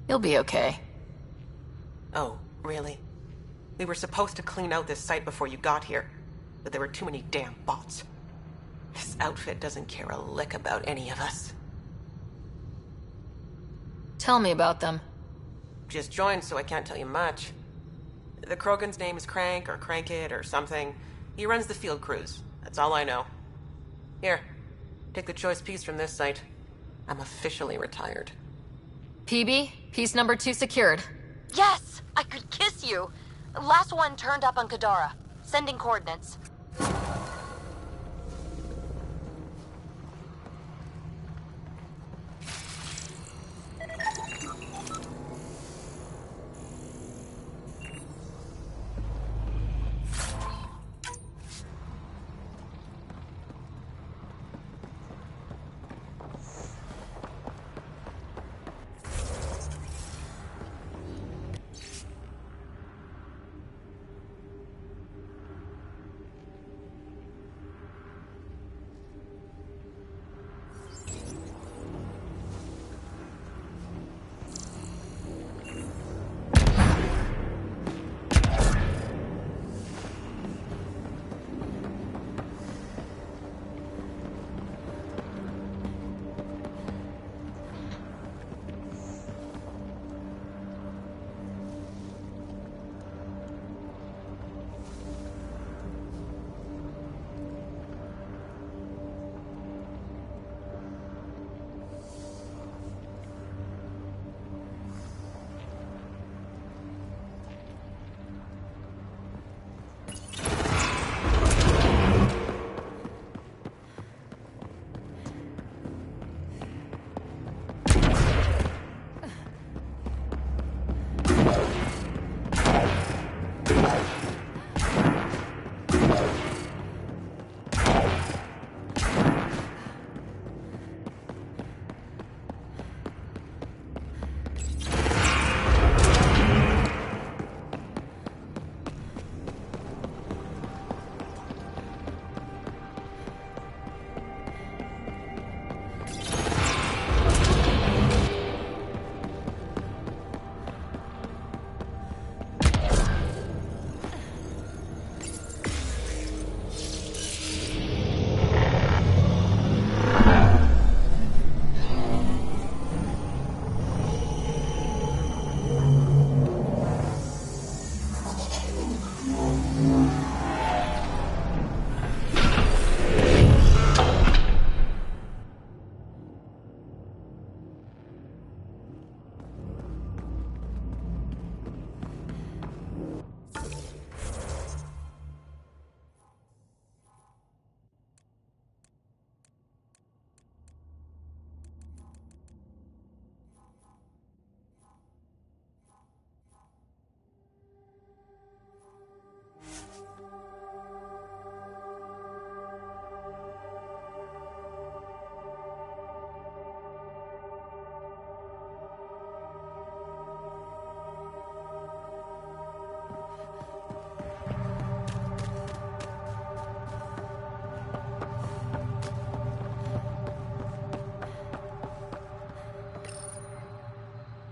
You'll be okay. Oh, really? We were supposed to clean out this site before you got here, but there were too many damn bots. This outfit doesn't care a lick about any of us. Tell me about them. Just joined, so I can't tell you much. The Krogan's name is Crank, or Crankit, or something. He runs the field crews. That's all I know. Here, take the choice piece from this site. I'm officially retired. PB, piece number 2 secured. Yes! I could kiss you! Last one turned up on Kadara. Sending coordinates.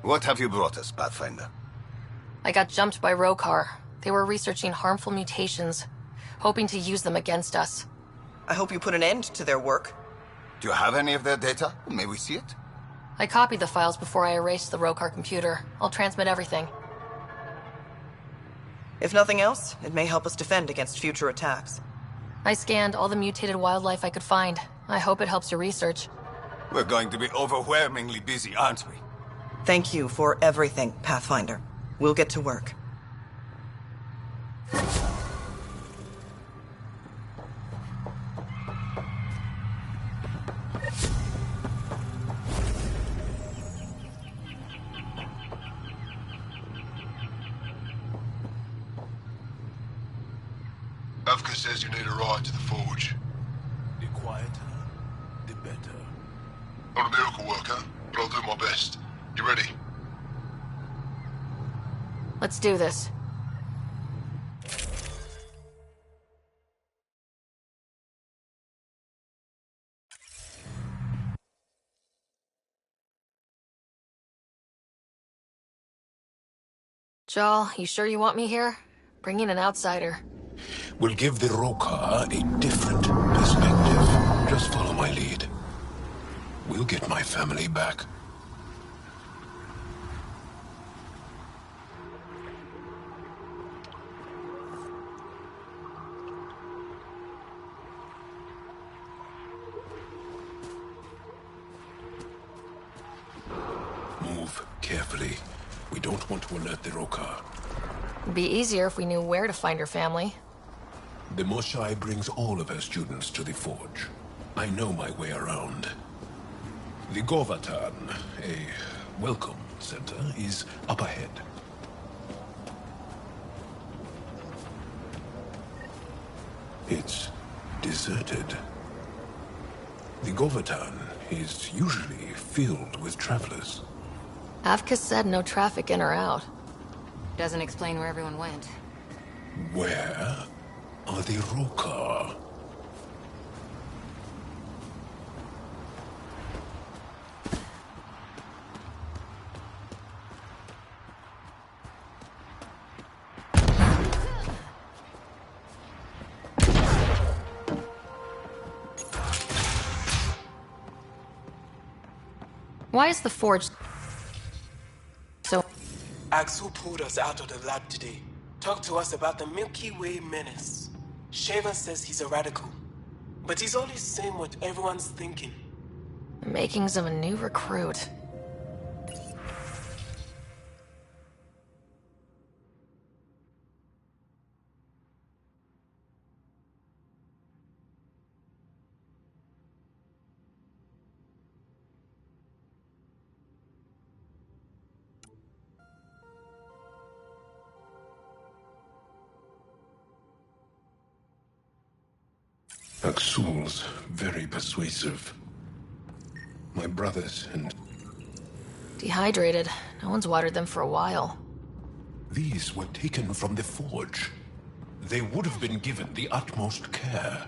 What have you brought us, Pathfinder? I got jumped by Rokar. They were researching harmful mutations, hoping to use them against us. I hope you put an end to their work. Do you have any of their data? May we see it? I copied the files before I erased the Rokar computer. I'll transmit everything. If nothing else, it may help us defend against future attacks. I scanned all the mutated wildlife I could find. I hope it helps your research. We're going to be overwhelmingly busy, aren't we? Thank you for everything, Pathfinder. We'll get to work. Avka says you need a ride to the forge. The quieter, the better. Not a miracle worker, but I'll do my best. You ready? Let's do this. Jal, you sure you want me here? Bring in an outsider. We'll give the Rokar a different perspective. Just follow my lead. We'll get my family back. Move carefully. We don't want to alert the Rokar. It'd be easier if we knew where to find her family. The Moshai brings all of her students to the forge. I know my way around. The Govatan, a welcome center, is up ahead. It's deserted. The Govatan is usually filled with travelers. Avka said no traffic in or out. Doesn't explain where everyone went. Where are the Rokar? Why is the forge so... Axel pulled us out of the lab today. Talked to us about the Milky Way menace. Shaver says he's a radical, but he's only saying what everyone's thinking. The makings of a new recruit. Axul's very persuasive. My brothers and... Dehydrated. No one's watered them for a while. These were taken from the forge. They would have been given the utmost care.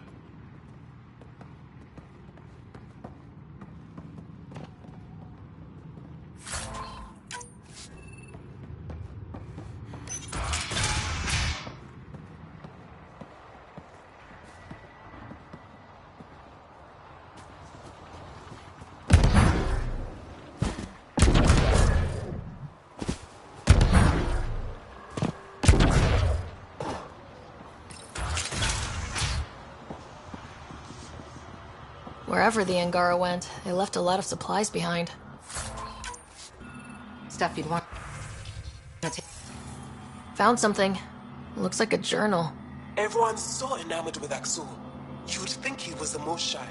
Wherever the Angara went, they left a lot of supplies behind. Stuff you'd want. Found something. Looks like a journal. Everyone's so enamored with Axel. You'd think he was the most shy.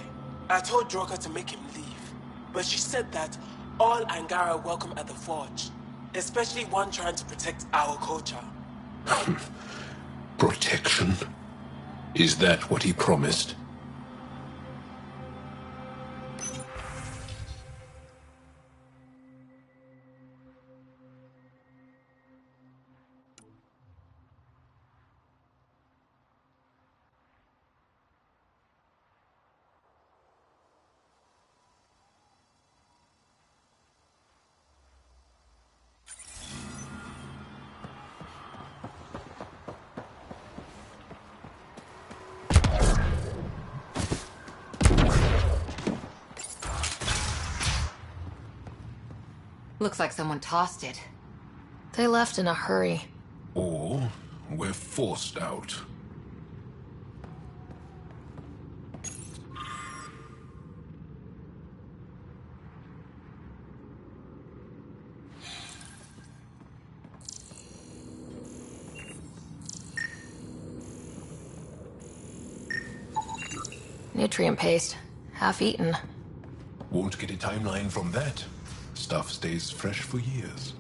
I told Droka to make him leave, but she said that all Angara are welcome at the forge, especially one trying to protect our culture. Protection? Is that what he promised? Looks like someone tossed it. They left in a hurry. Or we're forced out. Nutrient paste. Half-eaten. Won't get a timeline from that. Stuff stays fresh for years.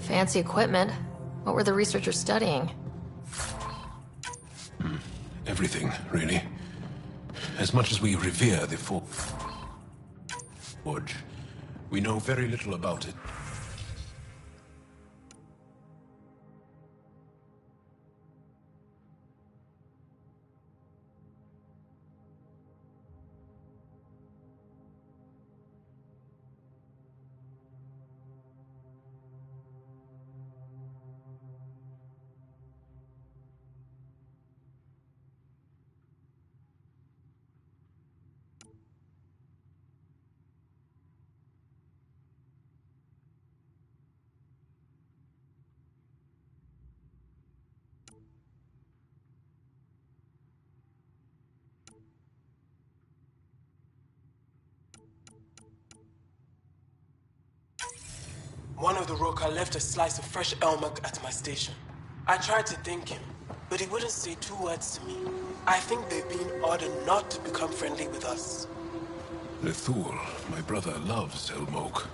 Fancy equipment. What were the researchers studying? Everything, really. As much as we revere the Forge, we know very little about it. One of the Roka left a slice of fresh elmuk at my station. I tried to thank him, but he wouldn't say 2 words to me. I think they've been ordered not to become friendly with us. Lethul, my brother, loves Elmok.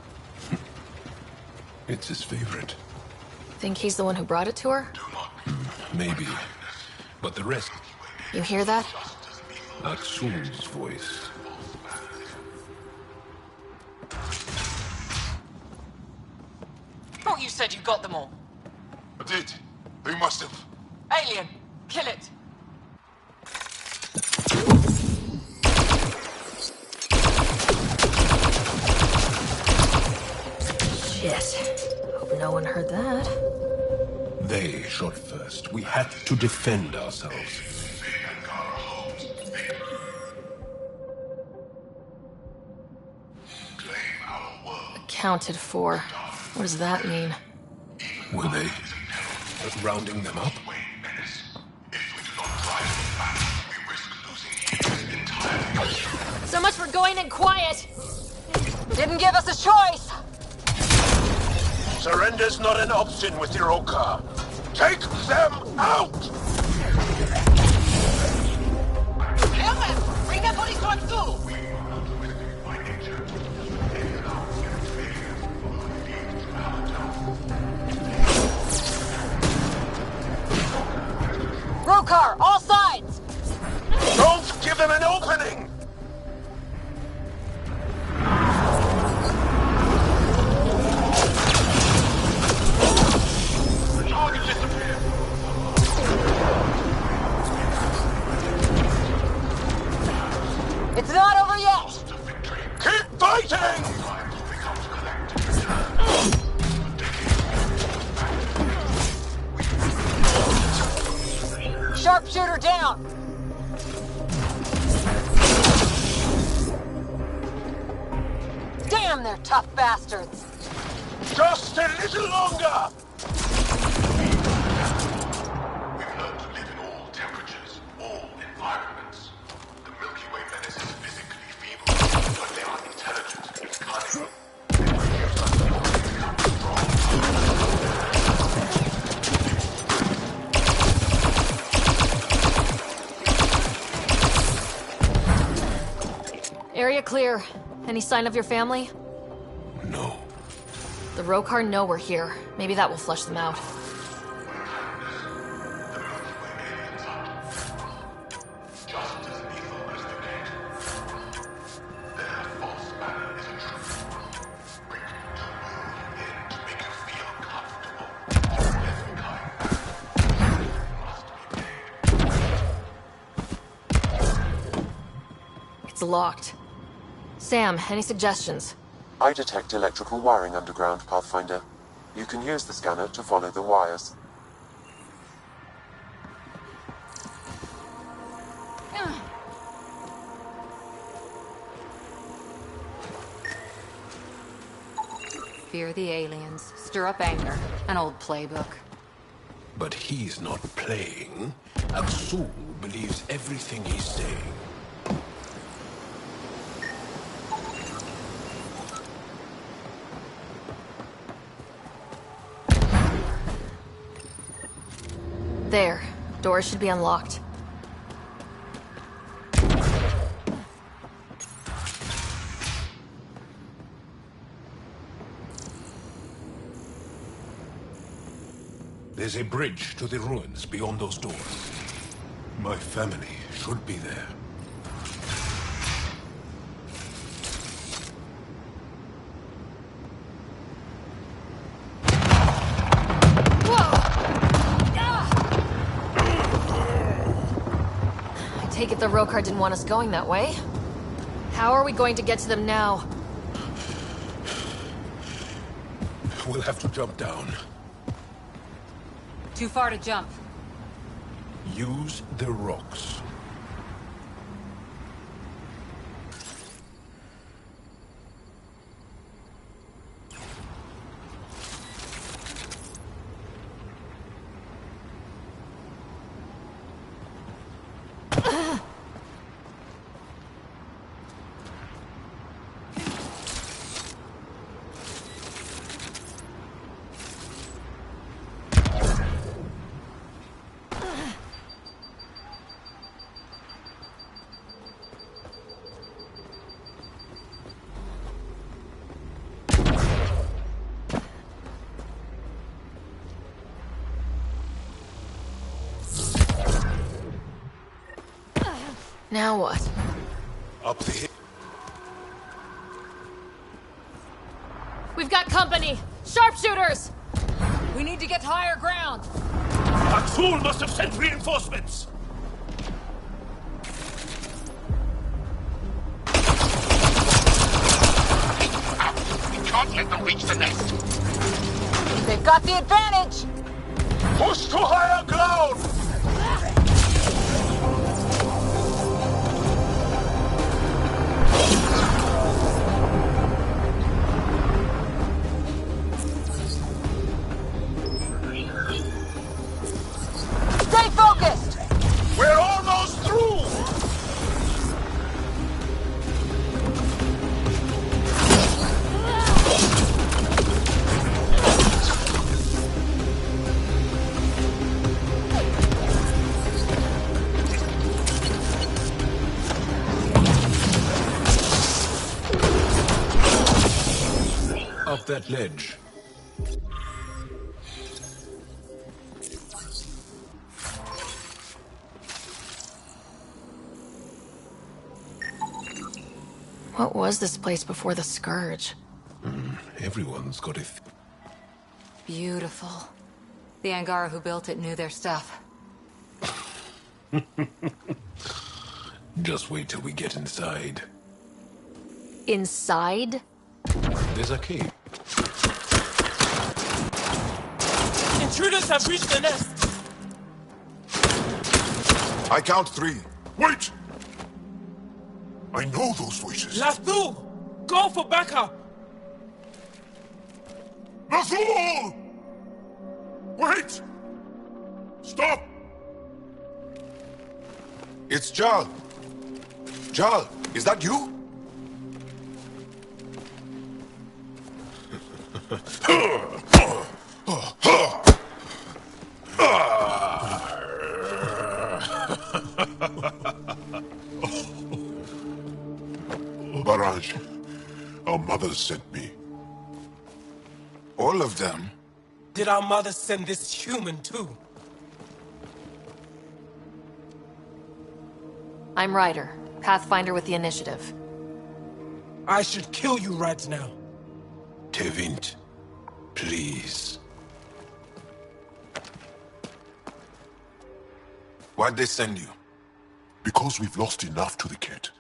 It's his favorite. Think he's the one who brought it to her? Maybe. But the rest... You hear that? Aksul's voice. Thought you said you got them all. I did. They must have. Alien, kill it. Shit. Hope no one heard that. They shot first. We had to defend ourselves. Accounted for. What does that mean? Were they rounding them up? So much for going in quiet! Didn't give us a choice! Surrender's not an option with your Roka. Take them out! Bring the police one too! Rokar, all sides! Don't give them an opening! The target disappeared. It's not over yet! Keep fighting! Sharpshooter down! Damn, they're tough bastards! Just a little longer! We've learned to live in all temperatures, all environments. The Milky Way menace is physically feeble, but they are intelligent and cunning. They will use us to become strong. Area clear. Any sign of your family? No. The Rokar know we're here. Maybe that will flush them out. It's locked. Sam, any suggestions? I detect electrical wiring underground, Pathfinder. You can use the scanner to follow the wires. Fear the aliens, stir up anger. An old playbook. But he's not playing. Aksul believes everything he's saying. There. Doors should be unlocked. There's a bridge to the ruins beyond those doors. My family should be there. I take it the Rokar didn't want us going that way. How are we going to get to them now? We'll have to jump down. Too far to jump. Use the rocks. Now what? Up the hill. We've got company! Sharpshooters! We need to get to higher ground. Aksul must have sent reinforcements! We can't let them reach the nest. They've got the advantage! Push to higher ground! Stay focused! We're almost through! Up that ledge. What was this place before the Scourge? Everyone's got a... Beautiful. The Angara who built it knew their stuff. Just wait till we get inside. Inside? There's a cave. Intruders have reached the nest! I count 3. Wait! I know those voices. Lathul! Go for backup! Lathul! Wait! Stop! It's Jal. Jal, is that you? Barrage, our mothers sent me. All of them? Did our mother send this human too? I'm Ryder, Pathfinder with the Initiative. I should kill you right now. Tevint, please. Why'd they send you? Because we've lost enough to the Ket.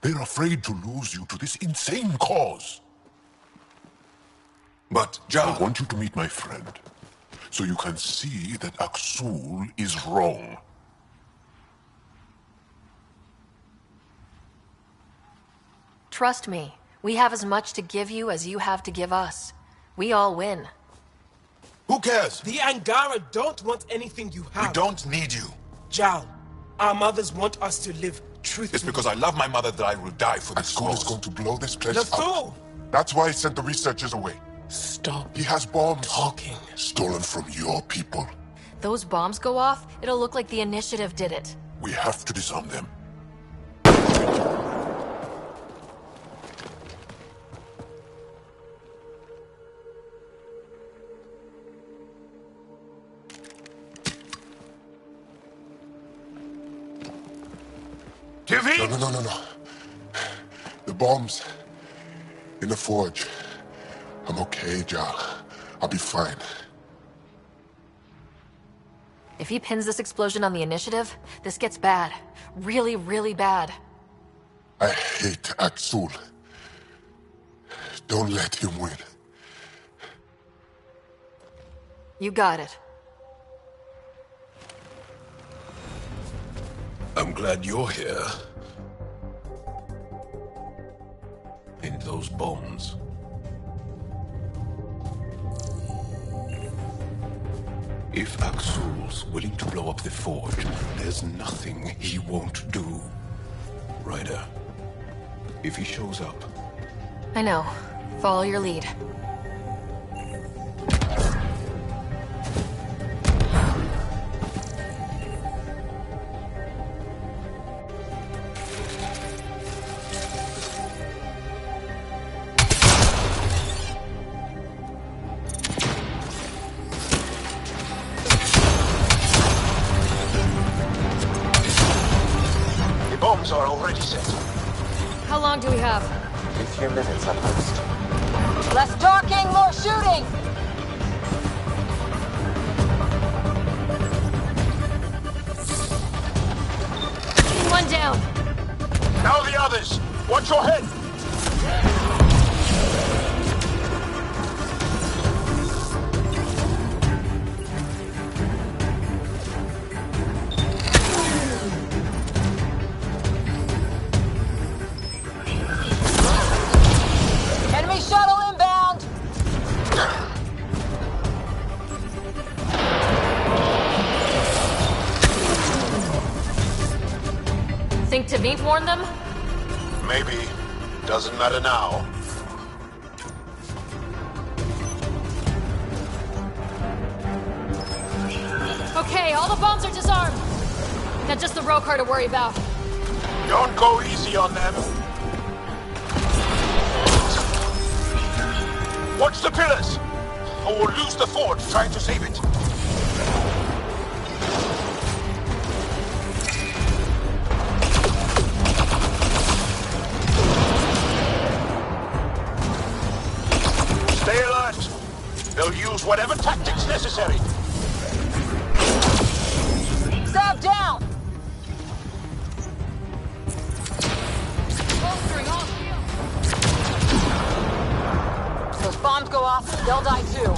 They're afraid to lose you to this insane cause. But, Jal, I want you to meet my friend, so you can see that Aksul is wrong. Trust me, we have as much to give you as you have to give us. We all win. Who cares? The Angara don't want anything you have. We don't need you. Jal, our mothers want us to live truthfully. It's because I love my mother that I will die for this cause. Is going to blow this place The up. fool! That's why he sent the researchers away. Stop. He has bombs. Talking. Stolen from your people. Those bombs go off, it'll look like the Initiative did it. We have to disarm them. No. The bombs in the forge. I'm okay, Jal. I'll be fine. If he pins this explosion on the Initiative, this gets bad. Really, really bad. I hate Aksul. Don't let him win. You got it. I'm glad you're here. And those bombs. If Aksul's willing to blow up the forge, there's nothing he won't do. Ryder, if he shows up... I know. Follow your lead. Bombs are already set. How long do we have? A few minutes at most. Less talking, more shooting! One down. Now the others! Watch your head! Enemy shuttle inbound! Think Tavint warned them? Maybe. Doesn't matter now. Okay, all the bombs are disarmed. Now just the row car to worry about. Don't go easy on them. Watch the pillars! Or we'll lose the forge trying to save it. Stay alert. They'll use whatever tactics necessary. Stab down! Those bombs go off, they'll die too.